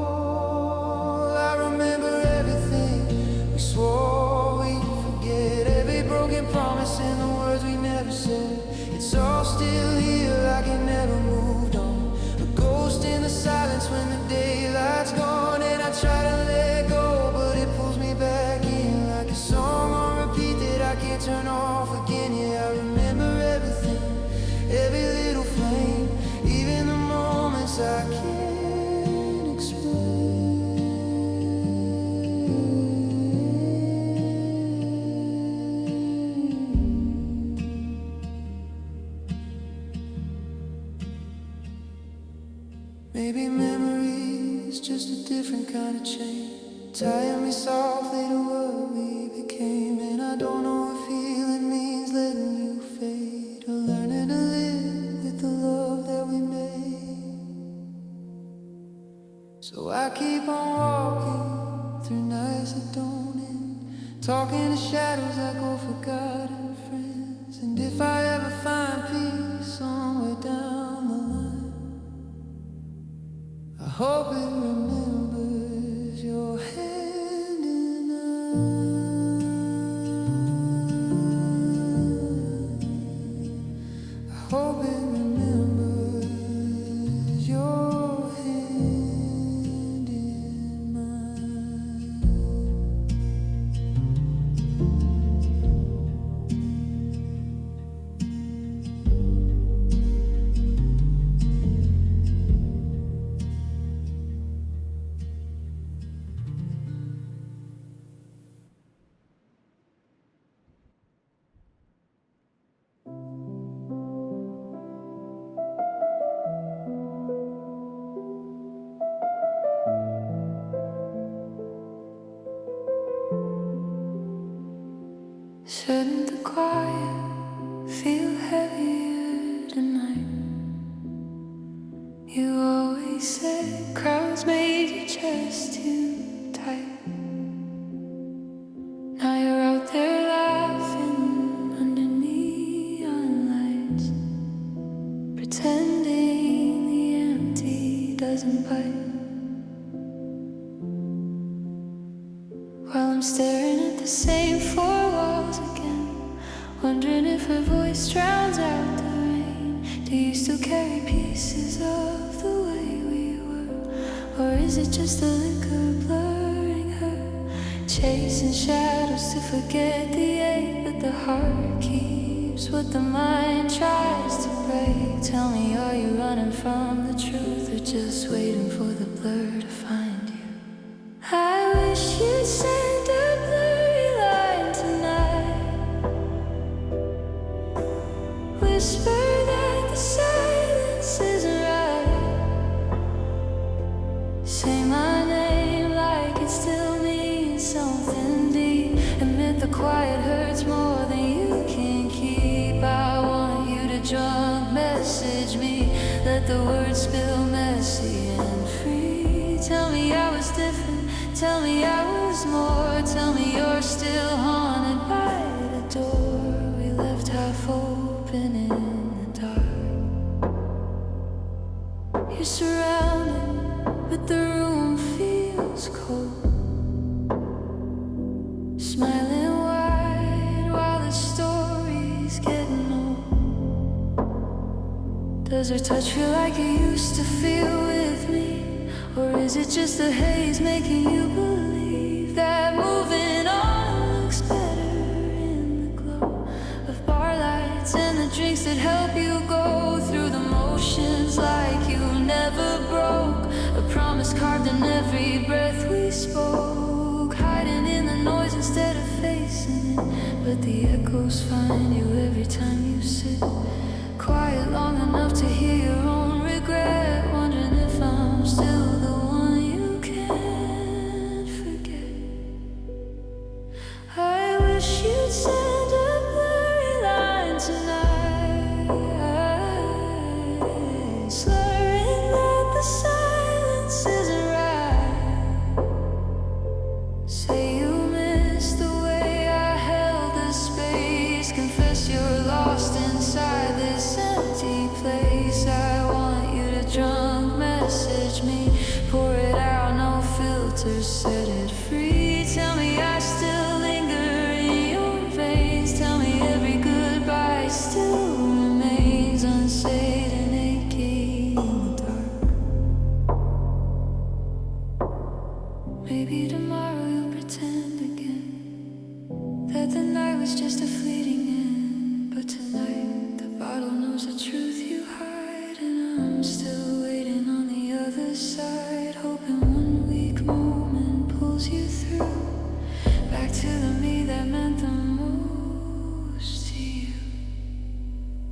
B: I remember everything we swore we'd forget, every broken promise and the words we never said. It's all still here like it never moved on, a ghost in the silence when the daylight's gone. And I try to let go, but it pulls me back in like a song on repeat that I can't turn off again. Yeah, I remember everything, every little flame, even the moments I can't explain. Maybe memory's just a different kind of chain, tying me softly to what we became. And I don't know if healing means letting you fade, or learning to live with the love that we made. So I keep on walking through nights that don't end, talking to shadows like old forgotten friends. And if I ever find peace somewhere down the line, I hope it remembers your hand in mine. I hope it remembers your hand in mine.
A: Shouldn't the quiet feel heavier tonight? You always said crowds made your chest too tight. Now you're out there laughing under neon lights, pretending the empty doesn't bite. While I'm staring at the same four walls again, wondering if her voice drowns out the rain. Do you still carry pieces of the way we were, or is it just the liquor blurring her, chasing shadows to forget the ache? But the heart keeps what the mind tries to break. Tell me, are you running from the truth, or just waiting for the blur to find you? I wish you'd send a blurry line tonight, whisper that the silence isn't right, say my name like it still means something deep, admit the quiet hurts more than you can keep. I want you to drunk message me, let the words spill messy and free. Tell me I was different, tell me I was more, tell me you're still haunted by the door we left half open in the dark. You're surrounded, but the room feels cold, smiling wide while the story's getting old. Does her touch feel like it used to feel with me? Or is it just the haze making you believe that moving on looks better in the glow of bar lights and the drinks that help you go through the motions like you never broke? A promise carved in every breath we spoke, hiding in the noise instead of facing it. But the echoes find you every time you sit quiet long enough to hear your own regret, wondering if I'm still the one you can closer, set it free. Tell me I still linger in your veins. Tell me every goodbye still remains unsaid and aching in the dark. Maybe tomorrow you'll pretend again that the night was just a fleeting end. But tonight the bottle knows the truth you hide, and I'm still waiting on the other side, hoping one weak moment pulls you through, back to the me that meant the most to you.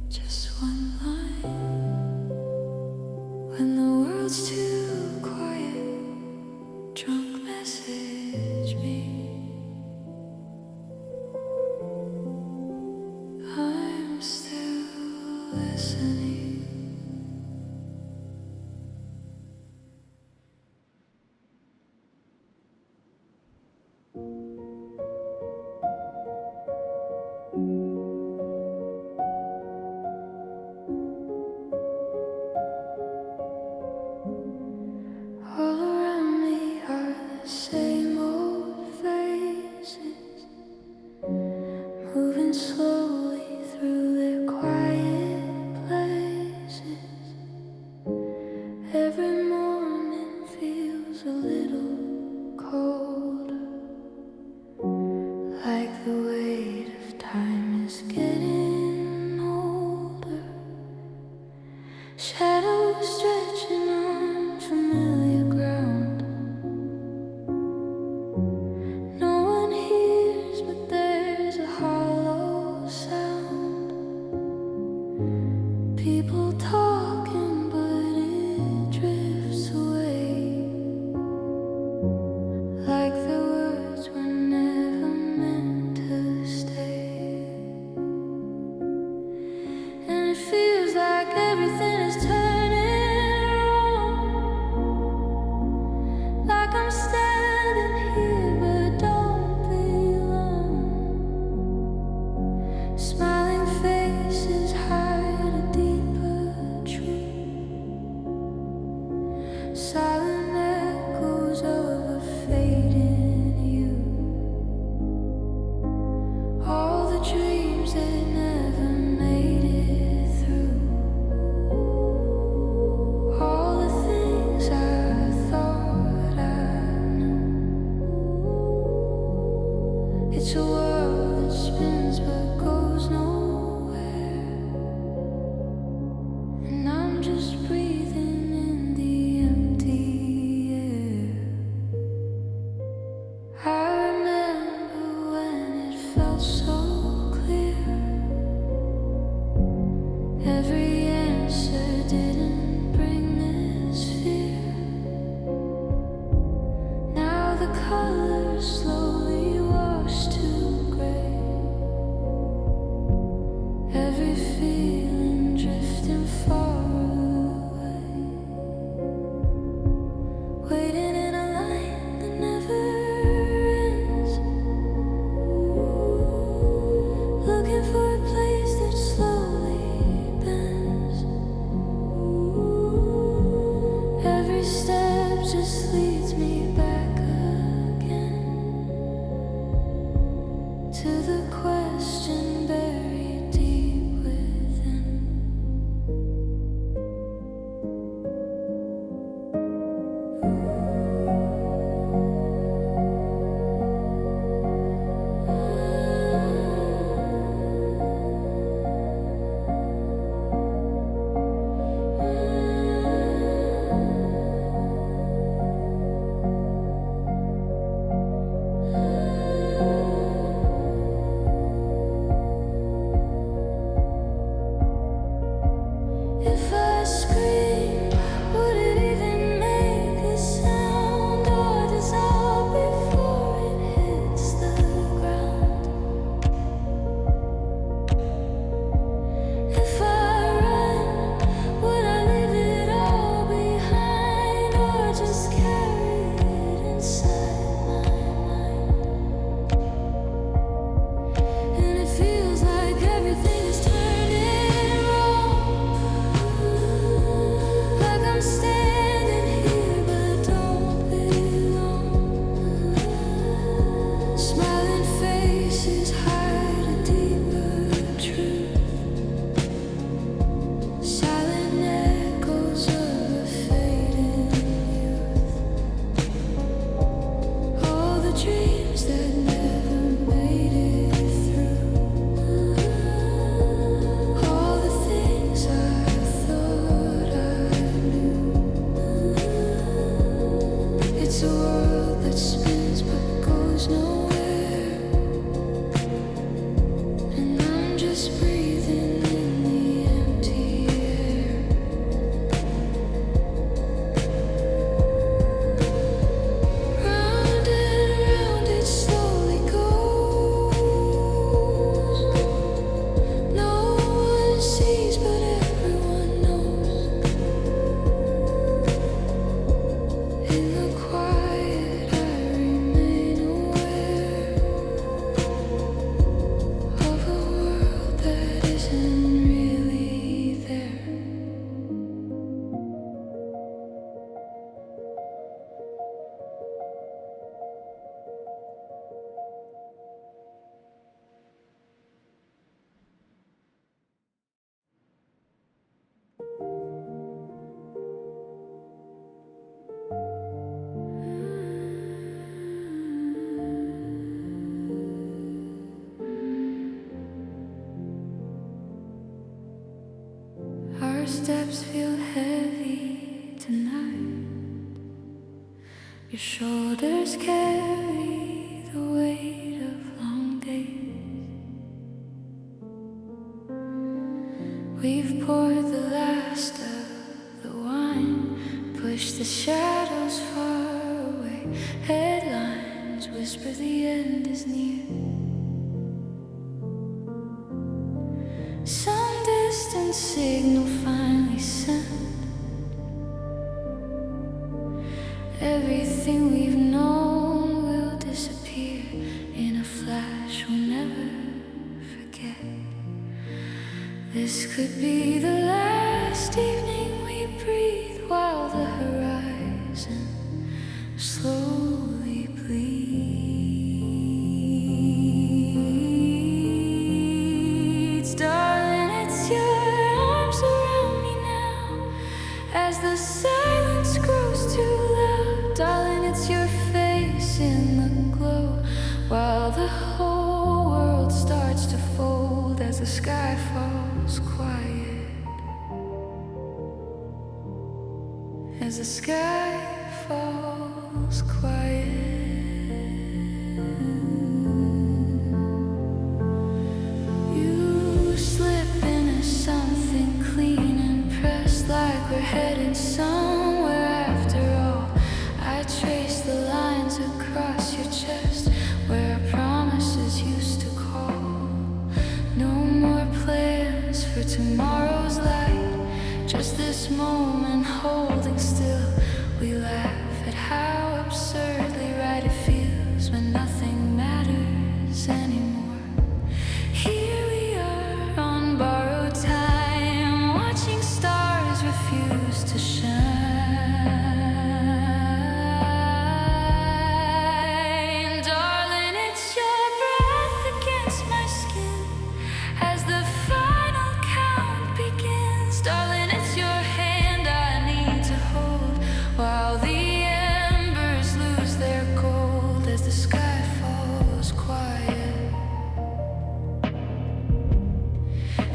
A: Just one line, when the world's too quiet, drunk message me. I'm still listening. All around me are the same old faces, moving slowly through their quiet places. Every morning feels a little colder, like the weight of time is getting older. Shadows stretching on familiar ground. No one hears, but there's a hollow sound. People talking, but it drifts away, like the words were never meant to stay. And it feels like everything is turning wrong, like I'm standing here but don't belong. Smiling faces hide a deeper truth, silent echoes of a fading youth. All the dreams that never made it through, all the things I thought I knew. It's a world that spins but goes nowhere, and I'm just breathing in the empty air. I remember when it felt so clear. Every answer didn't bring this fear. Now the colors slowly wash to gray. Every feeling drifting far away, waiting in a line that never ends, looking for a place that slowly bends. Every step just leads me back again to the question buried deep within. steps feel heavy tonight. Your shoulders carry the weight of long days. We've poured the last of the wine, pushed the shadows far away. Headlines whisper the end is near. Some distant signal finally sent. Everything we've known will disappear in a flash. We'll never forget. This could be the last evening we breathe while the horizon slowly bleeds. Darling, it's your arms around me now as the silence grows too loud. Darling, it's your face in the glow while the whole world starts to fold as the sky falls quiet. As the sky falls quiet. You slip into something clean and pressed, like we're heading somewhere after all. I trace the lines across your chest where our promises used to call. No more plans for tomorrow's light, just this moment holding still. We laugh at how absurdly right it feels when nothing matters anymore. Here we are on borrowed time, watching stars refuse to shine. Darling, it's your breath against my skin as the final count begins. Darling, it's your hand I need to hold while the embers lose their gold as the sky falls quiet.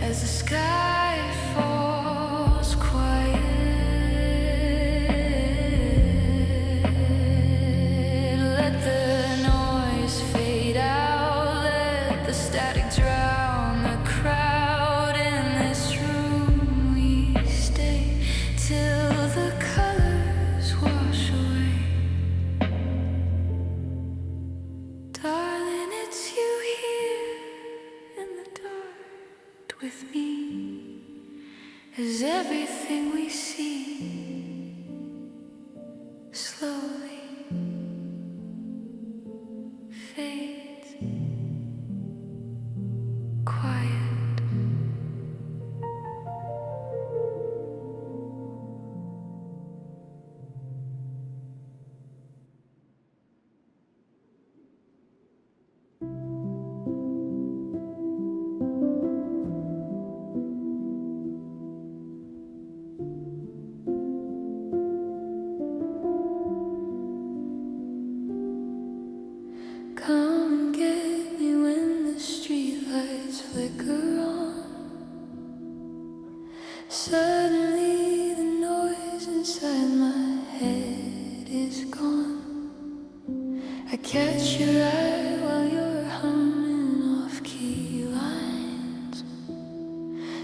A: As the sky falls quiet. Let the noise fade out, let the static drown the crowd. In this room we stay till the colors wash away. Darling, it's you here in the dark with me, as everything we see slowly fades quiet. Come and get me when the streetlights flicker on. Suddenly the noise inside my head is gone. I catch your eye while you're humming off-key lines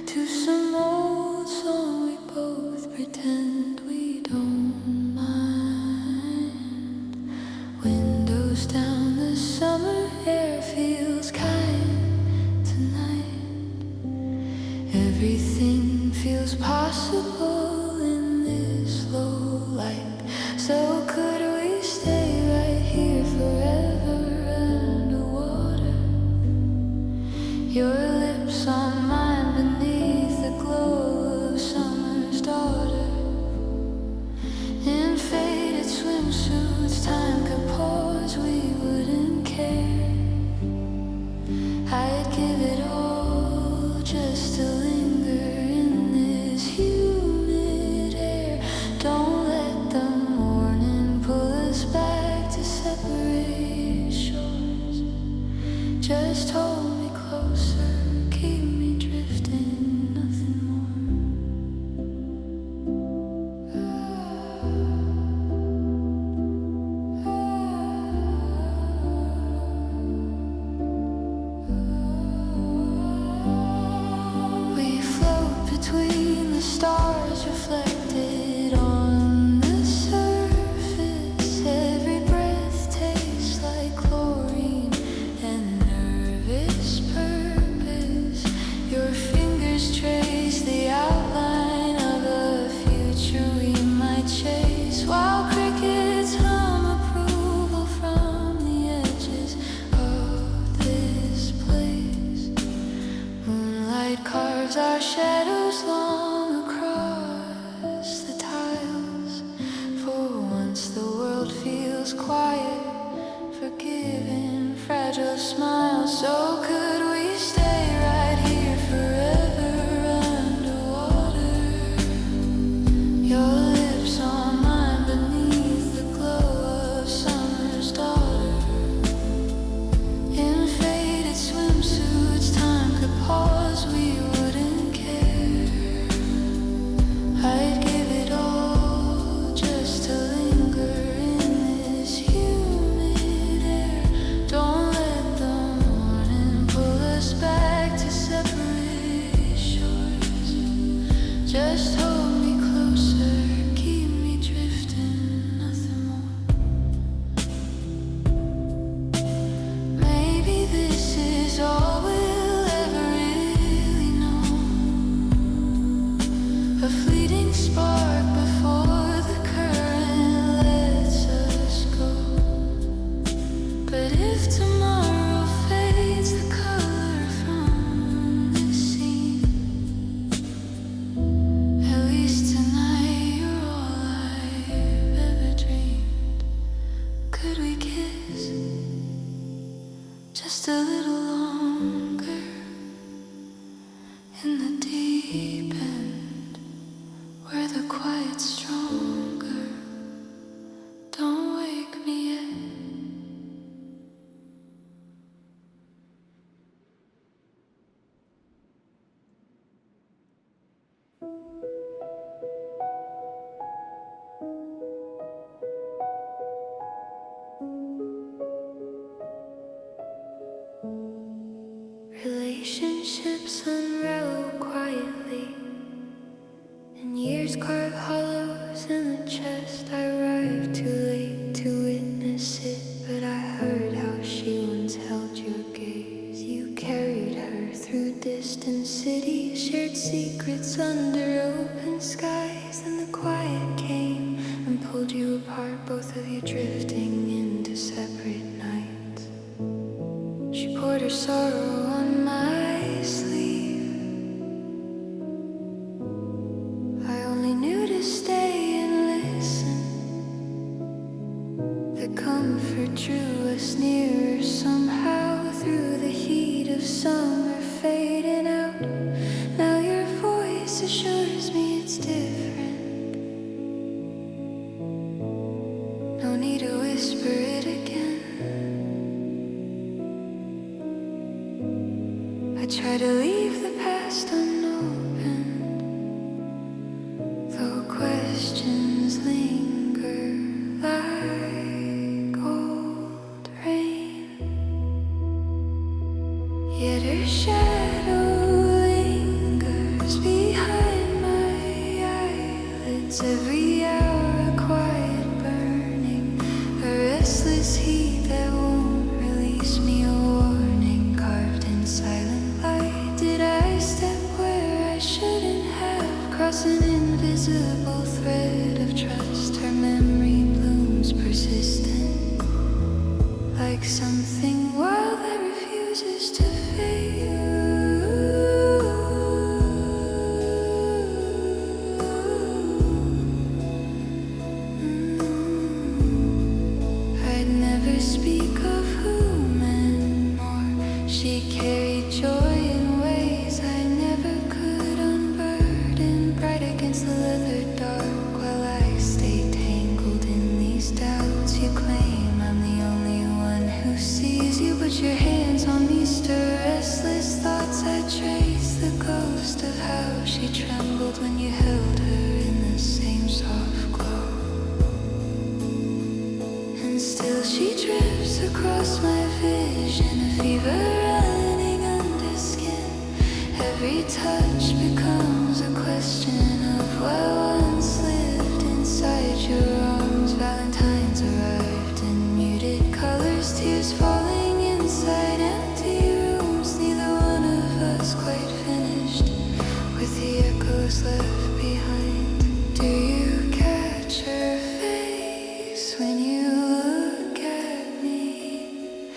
A: to some old song we both pretend we don't mind. Windows down, the summer air feels kind tonight. Everything feels possible in this low light. So could we stay right here forever? quiet, forgiving, fragile smile. So could we stay right here forever underwater? Your lips on mine beneath the glow of summer's daughter. In faded swimsuits, time could pause, we wouldn't care. I'd give it all just to linger in this humid air. Don't let the morning pull us back to separate shores. Just hold me closer, keep me drifting, nothing more. Maybe this is all we'll ever really know. A fleeting spark before the current lets us go. But if tomorrow fades the color from this scene, at least tonight you're all I've ever dreamed. Could we kiss just a little longer in the deep end where the quiet's stronger? Don't wake me yet. Relationships unravel quietly, and years carve hollows in the chest. I arrived too late to witness it, but I heard how she once held your gaze. You carried her through distant cities, shared secrets under open skies. And the quiet came and pulled you apart, both of you drifting into separate nights. She poured her sorrow on my sleeve. I only knew to stay and listen. The comfort drew us nearer somehow, through the heat of summer fading out. Now your voice assures me it's different. No need to whisper it again. I try to leave the past unopened, though questions linger like old rain. Yet her shadow lingers behind my eyelids. Every hour a quiet burning, a restless heat that won't release me. A warning carved in silent light. Did I step where I shouldn't have? Cross an invisible thread of trust. Her memory blooms persistent, like something wild that refuses to fade. I'd never speak of who meant more. She carried joy in ways I never could unburden, bright against the leather dark, while I stay tangled in these doubts. You claim I'm the only one who sees you, but your hands on me stir restless thoughts. I trace the ghost of how she trembled when you held her in the same soft glow. And still she drifts across my vision, a fever running under skin. Every touch becomes a question of what once lived inside your arms. Valentines arrived in muted colors, tears falling inside empty rooms. Neither one of us quite finished with the echoes left behind. Do you catch her face when you look at me?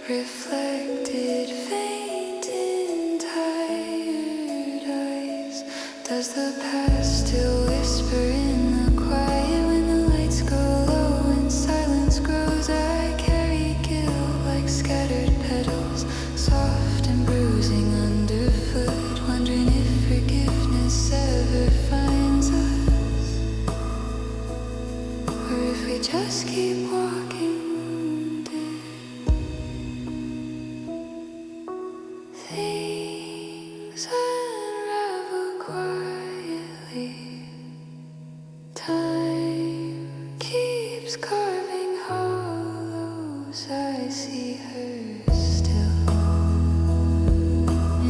A: Reflected if we just keep walking wounded? Things unravel quietly. Time keeps carving hollows. I see her still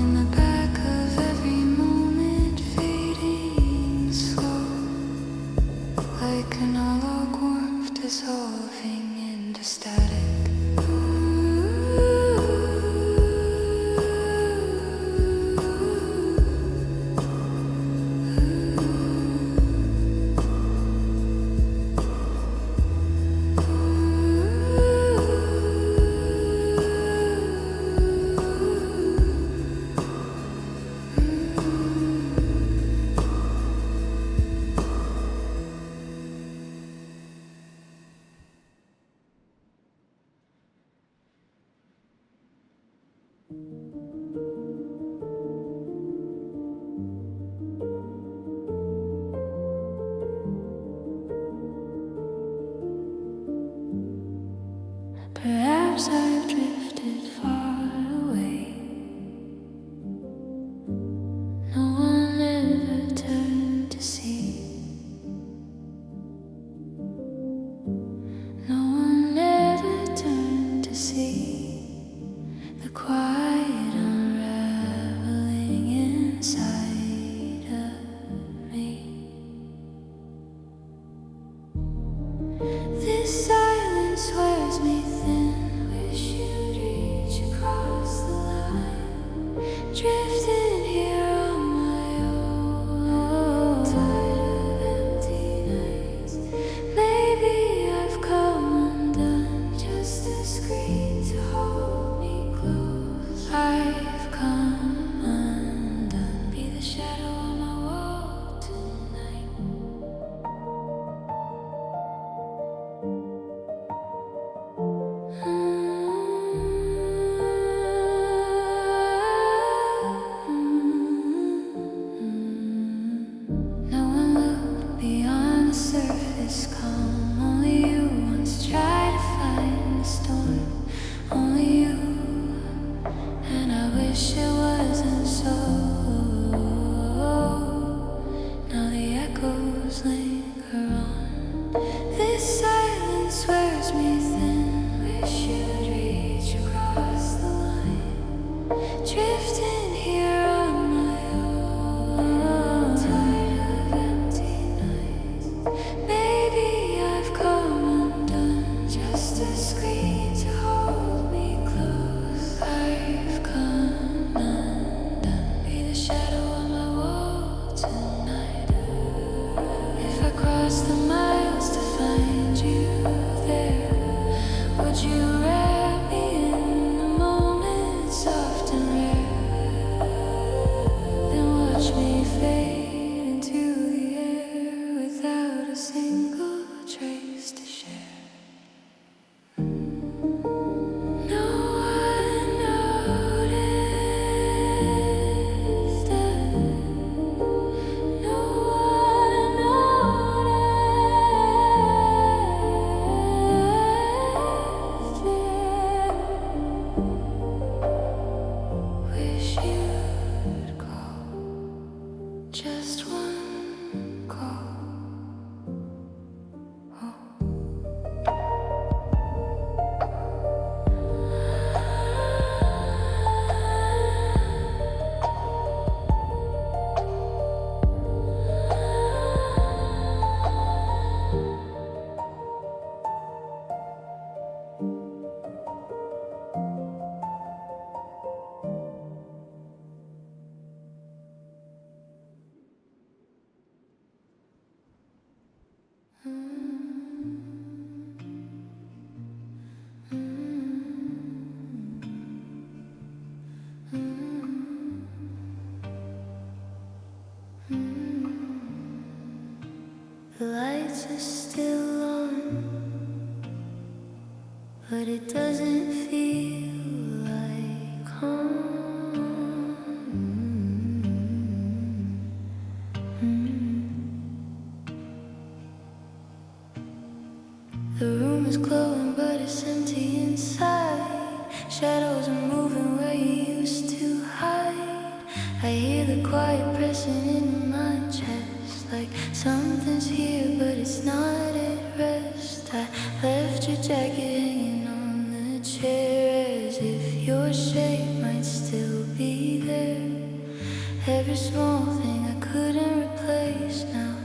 A: in the back of every moment, fading slow, like an analog warmth dissolving into static. Perhaps I've drifted far away. No one ever turned to see. No one ever turned to see the quiet unraveling inside of me. This silence wears me thin. Wish you'd reach across the line. Drifting here on my own. Tired of empty nights. Maybe I've come undone. Just a screen to hold me close. I've come undone. Be the shadow on my wall tonight. No one looked beyond the surface calm. Only you once tried to find the storm. Only you, and I wish it wasn't so. Now the echoes linger on. This silence wears me thin. Wish you'd reach across the line. Drifting here on my own. Tired of empty nights. Maybe I've come undone. Just a screen to hold me close. I've come undone. Be the shadow on my wall tonight. If I cross the miles to find you there, would you wrap me in the moment, soft and rare? Then watch me fade into the air without a single trace to share. No one noticed it. No one noticed it. Wish you'd call, just one call. The lights are still on, but it doesn't feel like home. The room is glowing, but it's empty inside. Shadows are moving where you used to hide. I hear the quiet pressing in my chest, like something's here, but it's not at rest. I left your jacket hanging on the chair, as if your shape might still be there. Every small thing I couldn't replace now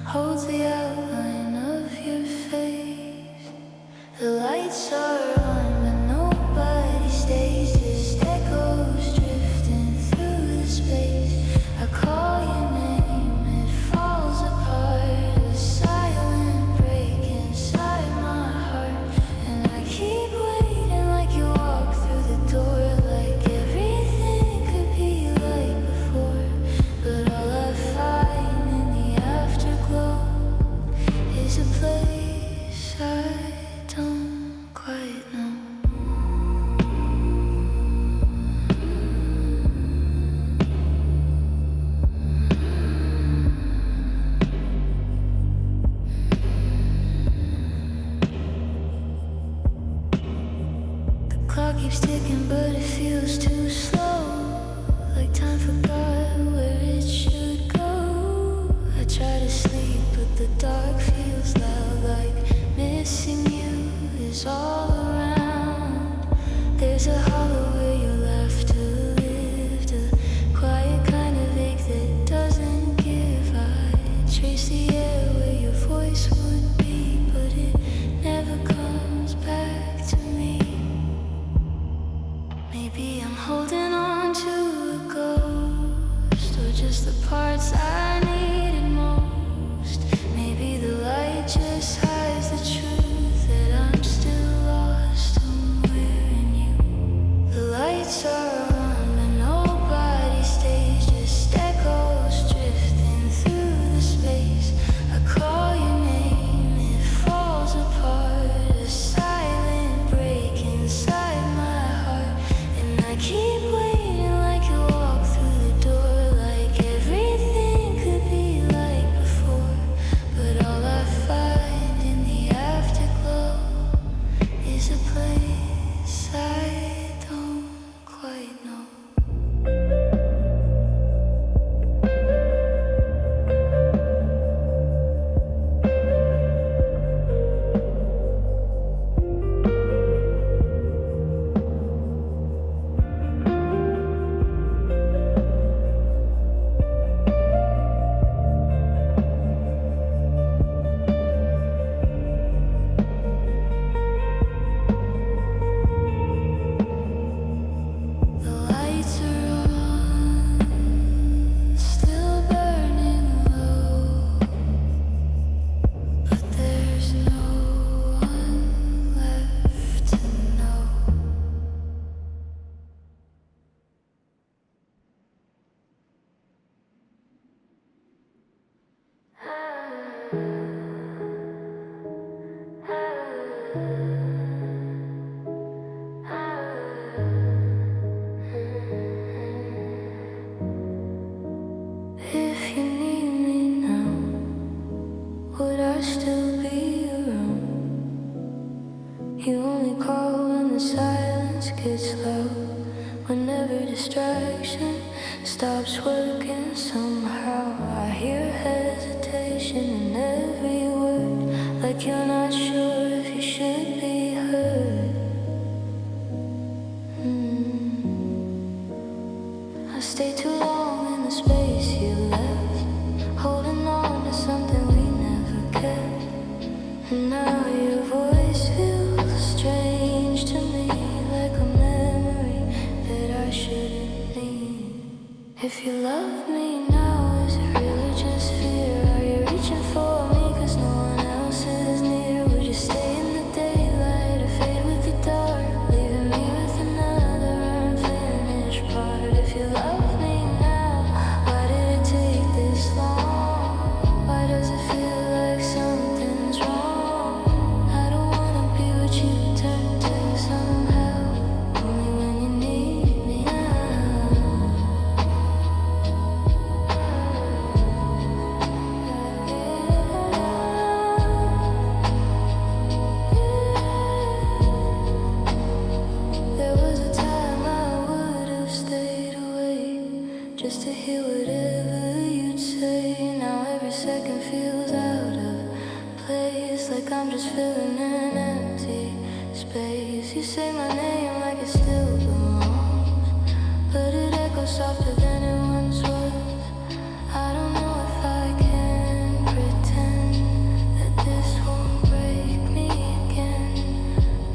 A: holds the outline of your face. The lights are on, but nobody stays. Just echoes drifting through the space. I call your name, it falls apart. A silent break inside my heart, and I keep waiting like you walk through the door, like everything could be like before. But all I find in the afterglow is a place I don't quite know. The clock keeps ticking, but it feels too slow, like time forgot where it should go. I try to sleep, but the dark feels loud, like missing you is all around. There's a hollow where your laughter lived, a quiet kind of ache that doesn't give. I trace the air where your voice would be, but it never comes back to me. Maybe I'm holding on to a ghost, or just the parts I needed most. Maybe the light just hides the truth, that I'm still lost somewhere in you. The lights are on, but nobody stays. Just echoes drifting through the space. I call your name, it falls apart. A silent break inside my heart, and I keep waiting like you walk through the door, like everything could be like before. But all I find in the afterglow is a place I don't quite know. The lights are on, still burning low, but there's no one left to know. If you need me now, would I still be around? You only call when the silence gets loud, whenever distraction stops working somehow. I hear hesitation in every word, like you're not sure if you should be heard. I stay too long in the space you left, holding on to something we never kept. And now your voice feels strange to me, like a memory that I shouldn't need. If you love me now, is it really just fear? Are you reaching for me 'cause no one else is near? Would you stay in the daylight or fade with the dark, leaving me with another unfinished part? If you love me now, why did it take this long? Why does it feel like something's wrong? I don't wanna be what you turn to somehow, only when you need me now. like I'm just filling an empty space. You say my name like it still belongs, but it echoes softer than it once was. I don't know if I can pretend that this won't break me again.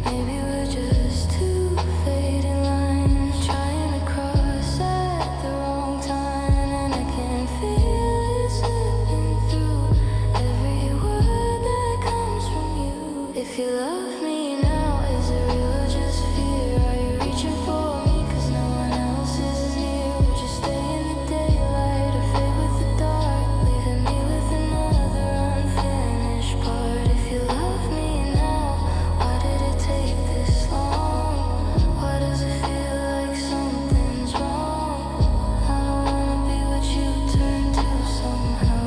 A: Maybe we're just two fading lines trying to cross at the wrong time, and I can feel it slipping through every word that comes from you. If you love me now, is it real or just fear? Are you reaching for me 'cause no one else is near? Would you stay in the daylight or fade with the dark, leaving me with another unfinished part? If you love me now, why did it take this long? Why does it feel like something's wrong? I don't wanna be what you turn to somehow,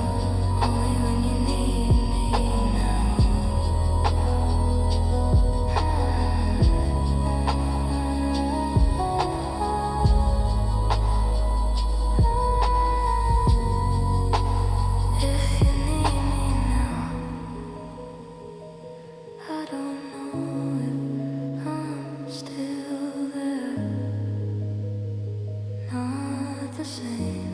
A: only when you need me now. If you need me now, I don't know if I'm still there. Not the same,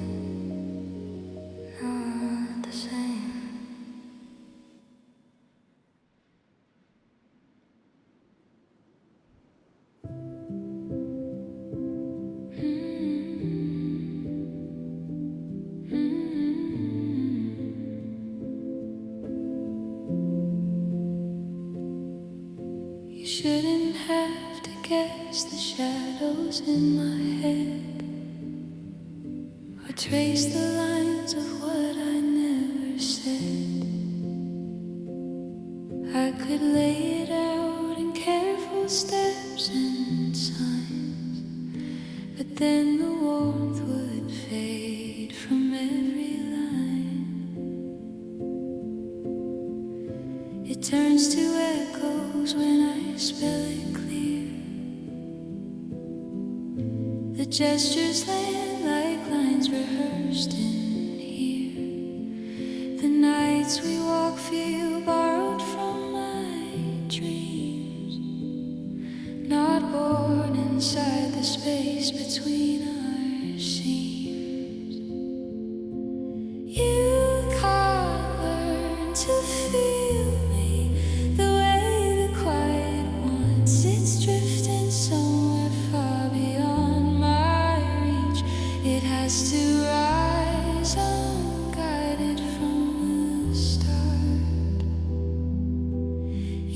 A: not the same. You shouldn't have to guess the shadows in my head, or trace the lines of what I never said. I could lay it out in careful steps and signs, but then the warmth would fade from every line. It turns to echoes when I spell it clear. The gestures land like lines rehearsed in here. The nights we walk feel borrowed from my dreams, not born inside the space between our seams. You can't learn to feel me the way the quiet one sits drifting somewhere far beyond my reach. It has to rise unguided from the start.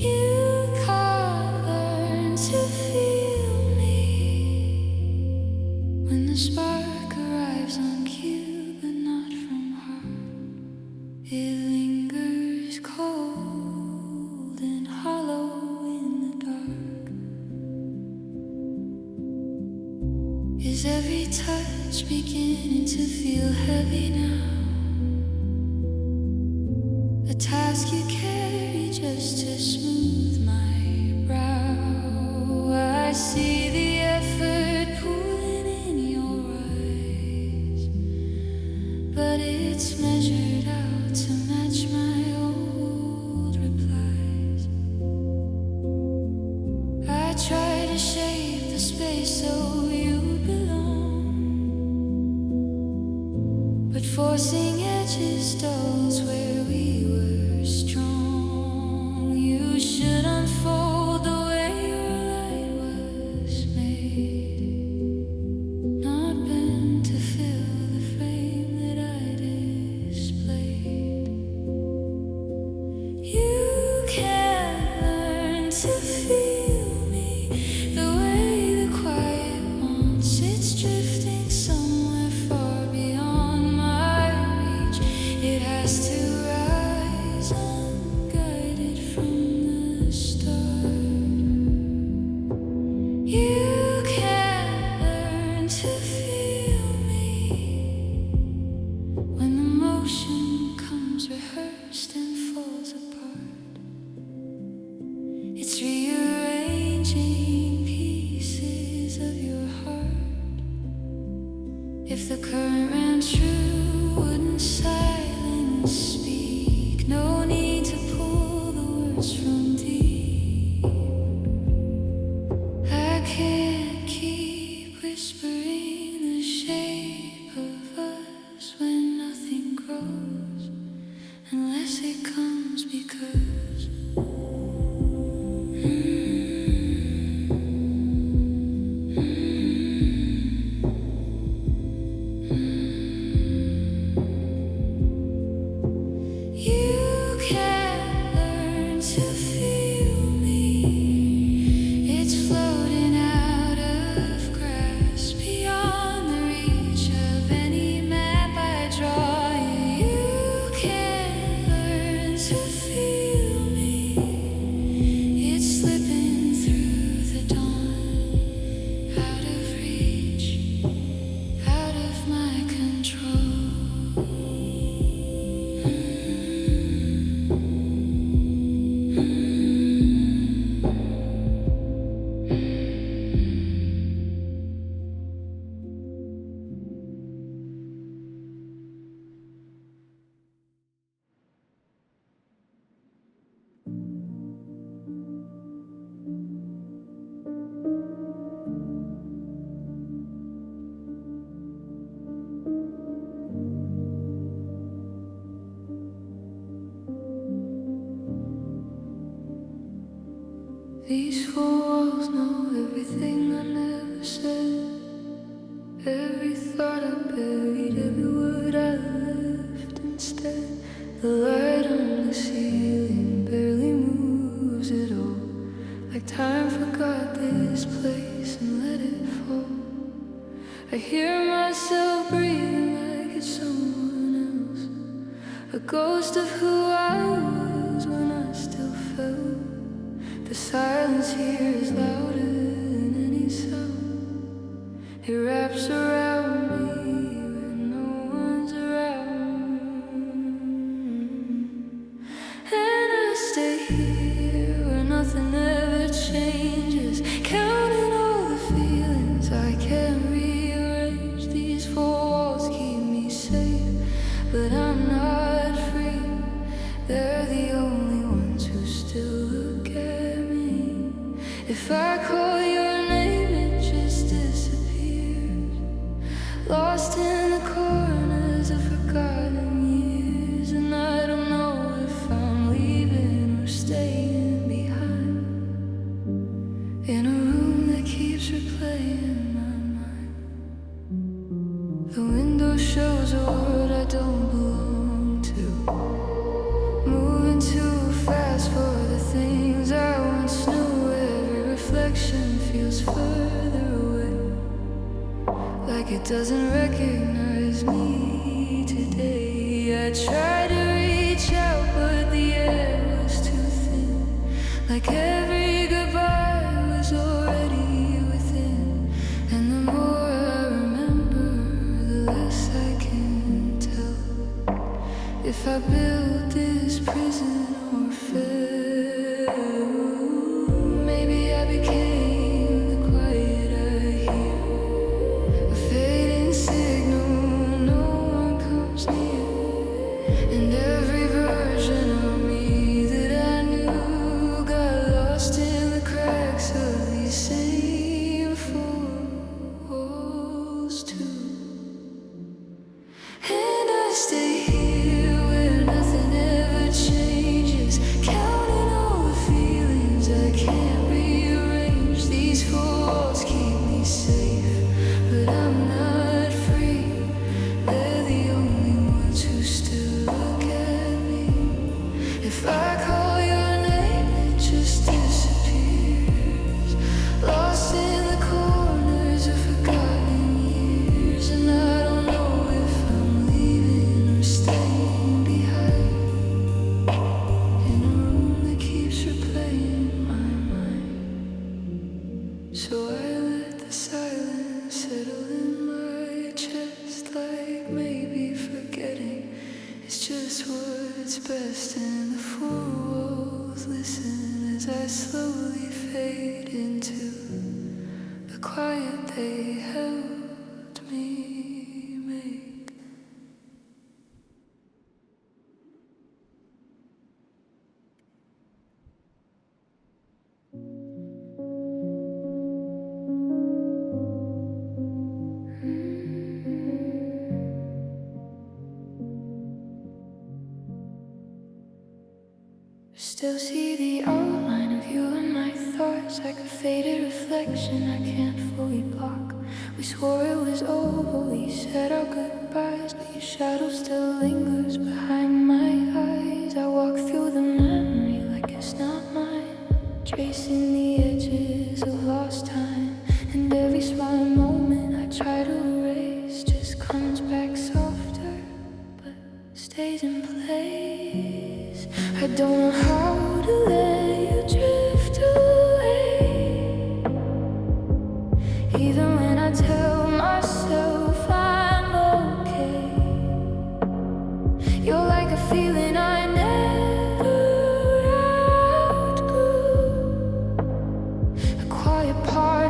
A: You can't learn to feel me when the spark arrives on cue, but not from heart. It lingers cold and hollow in the dark. Is every touch beginning to feel heavy now? A task you carry just to smooth my brow. I see the effort pooling in your eyes, but it's measured out to match my old replies. I try to shape the space so you belong, but forcing edges dulls where we were strong. You These four walls know everything I never said. Every thought I buried, every word I left instead. The light on the ceiling barely moves at all, like time forgot this place and let it fall. I hear myself breathing like it's someone else, a ghost of who I was when I still felt. The silence here is louder than any sound. It wraps around me when no one's around. And I stay here where nothing ever changes, counting all the feelings I can't rearrange. These four walls keep me safe, but I'm not free. They're the only ones who still look at me. If I call your name, it just disappears, lost in the corners of forgotten years. And I don't know if I'm leaving or staying behind, in a room that keeps replaying my mind. The window shows a world I don't belong to, moving too fast for the things I once knew. Every reflection feels further away, like it doesn't recognize me today. I tried to reach out, but the air was too thin, like every goodbye was already within. And the more I remember, the less I can tell if I built this prison or fell. Maybe I became the quiet I hear, a fading signal no one comes near. And every version of me that I knew got lost in the cracks of these same four walls too. And I stay here where nothing ever changes, counting all the feelings I can't rearrange. These four walls keep me safe, but I'm not free. They're the only ones who still look at me. If I call your name, it just disappears, lost in the corners of forgotten years. And I don't know if I'm leaving or staying behind, in a room that keeps replaying my mind. So I let the silence settle in my chest, like maybe forgetting is just what's best. And the four walls listen as I slowly fade into the quiet they helped me make. Still see the outline of you in my thoughts, like a faded reflection I can't fully block. We swore it was over, we said our goodbyes, but your shadow still lingers behind my eyes. I walk through the memory like it's not mine, tracing the edges of lost time. And every small moment I try to erase just comes back softer, but stays in place. I don't know how to let you drift away, even when I tell myself I'm okay. You're like a feeling I never outgrew, a quiet part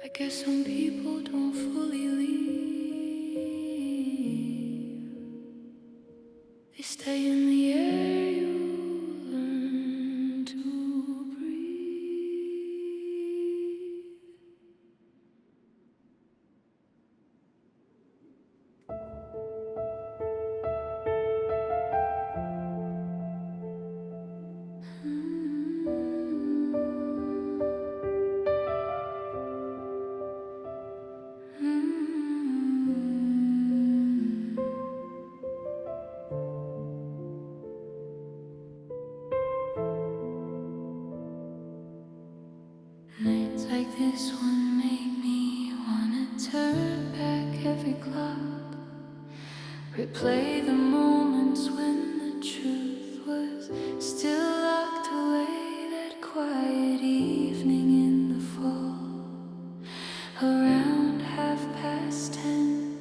A: I guess some people don't fully leave. They stay in the air you learn to breathe. Nights like this one make me wanna turn back every clock, replay the moments when the truth was still locked away. That quiet evening in the fall, around 10:30,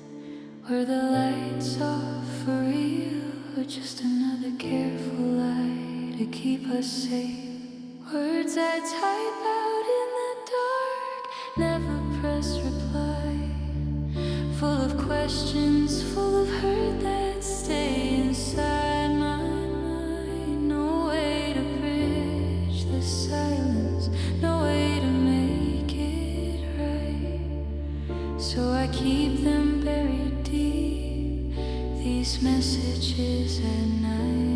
A: were the lights off for real, or just another careful lie to keep us safe? Words I type out in the dark, never press reply. Full of questions, full of hurt that stay inside my mind. No way to bridge the silence, no way to make it right. So I keep them buried deep, these messages at night.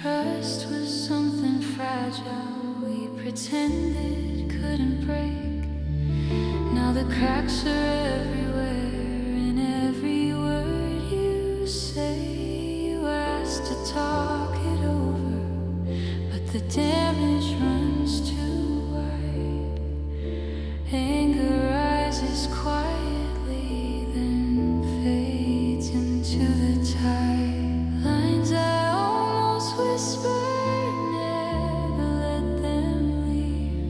A: Trust was something fragile we pretended couldn't break. Now the cracks are everywhere in every word you say. You asked to talk it over, but the damage runs too wide. Anger rises quietly, then fades into the tide. Lines I almost whisper, never let them leave.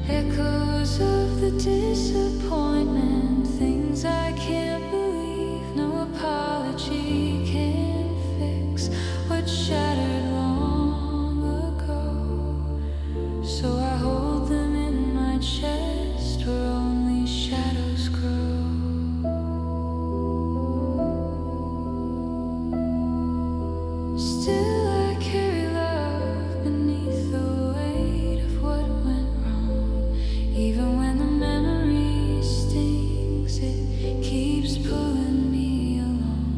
A: Echoes of the disappointment, things I can't believe. No apology can fix what shattered long ago. So I hold them in my chest where only shadows grow. Still I carry love beneath the weight of what went wrong. Even when the memory stings, it keeps pulling me along.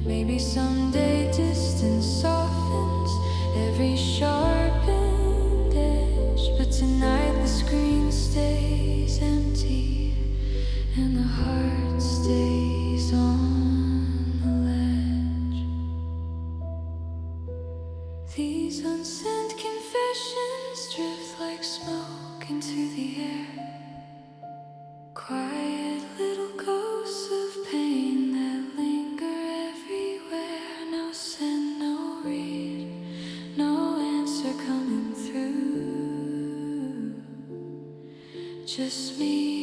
A: Maybe someday distance softens every sharpened edge, but tonight the screen stays empty and the heart stays on the ledge. These unsent confessions drift like smoke into the air. Quiet little ghosts of pain that linger everywhere. No send, no read, no answer coming through. Just me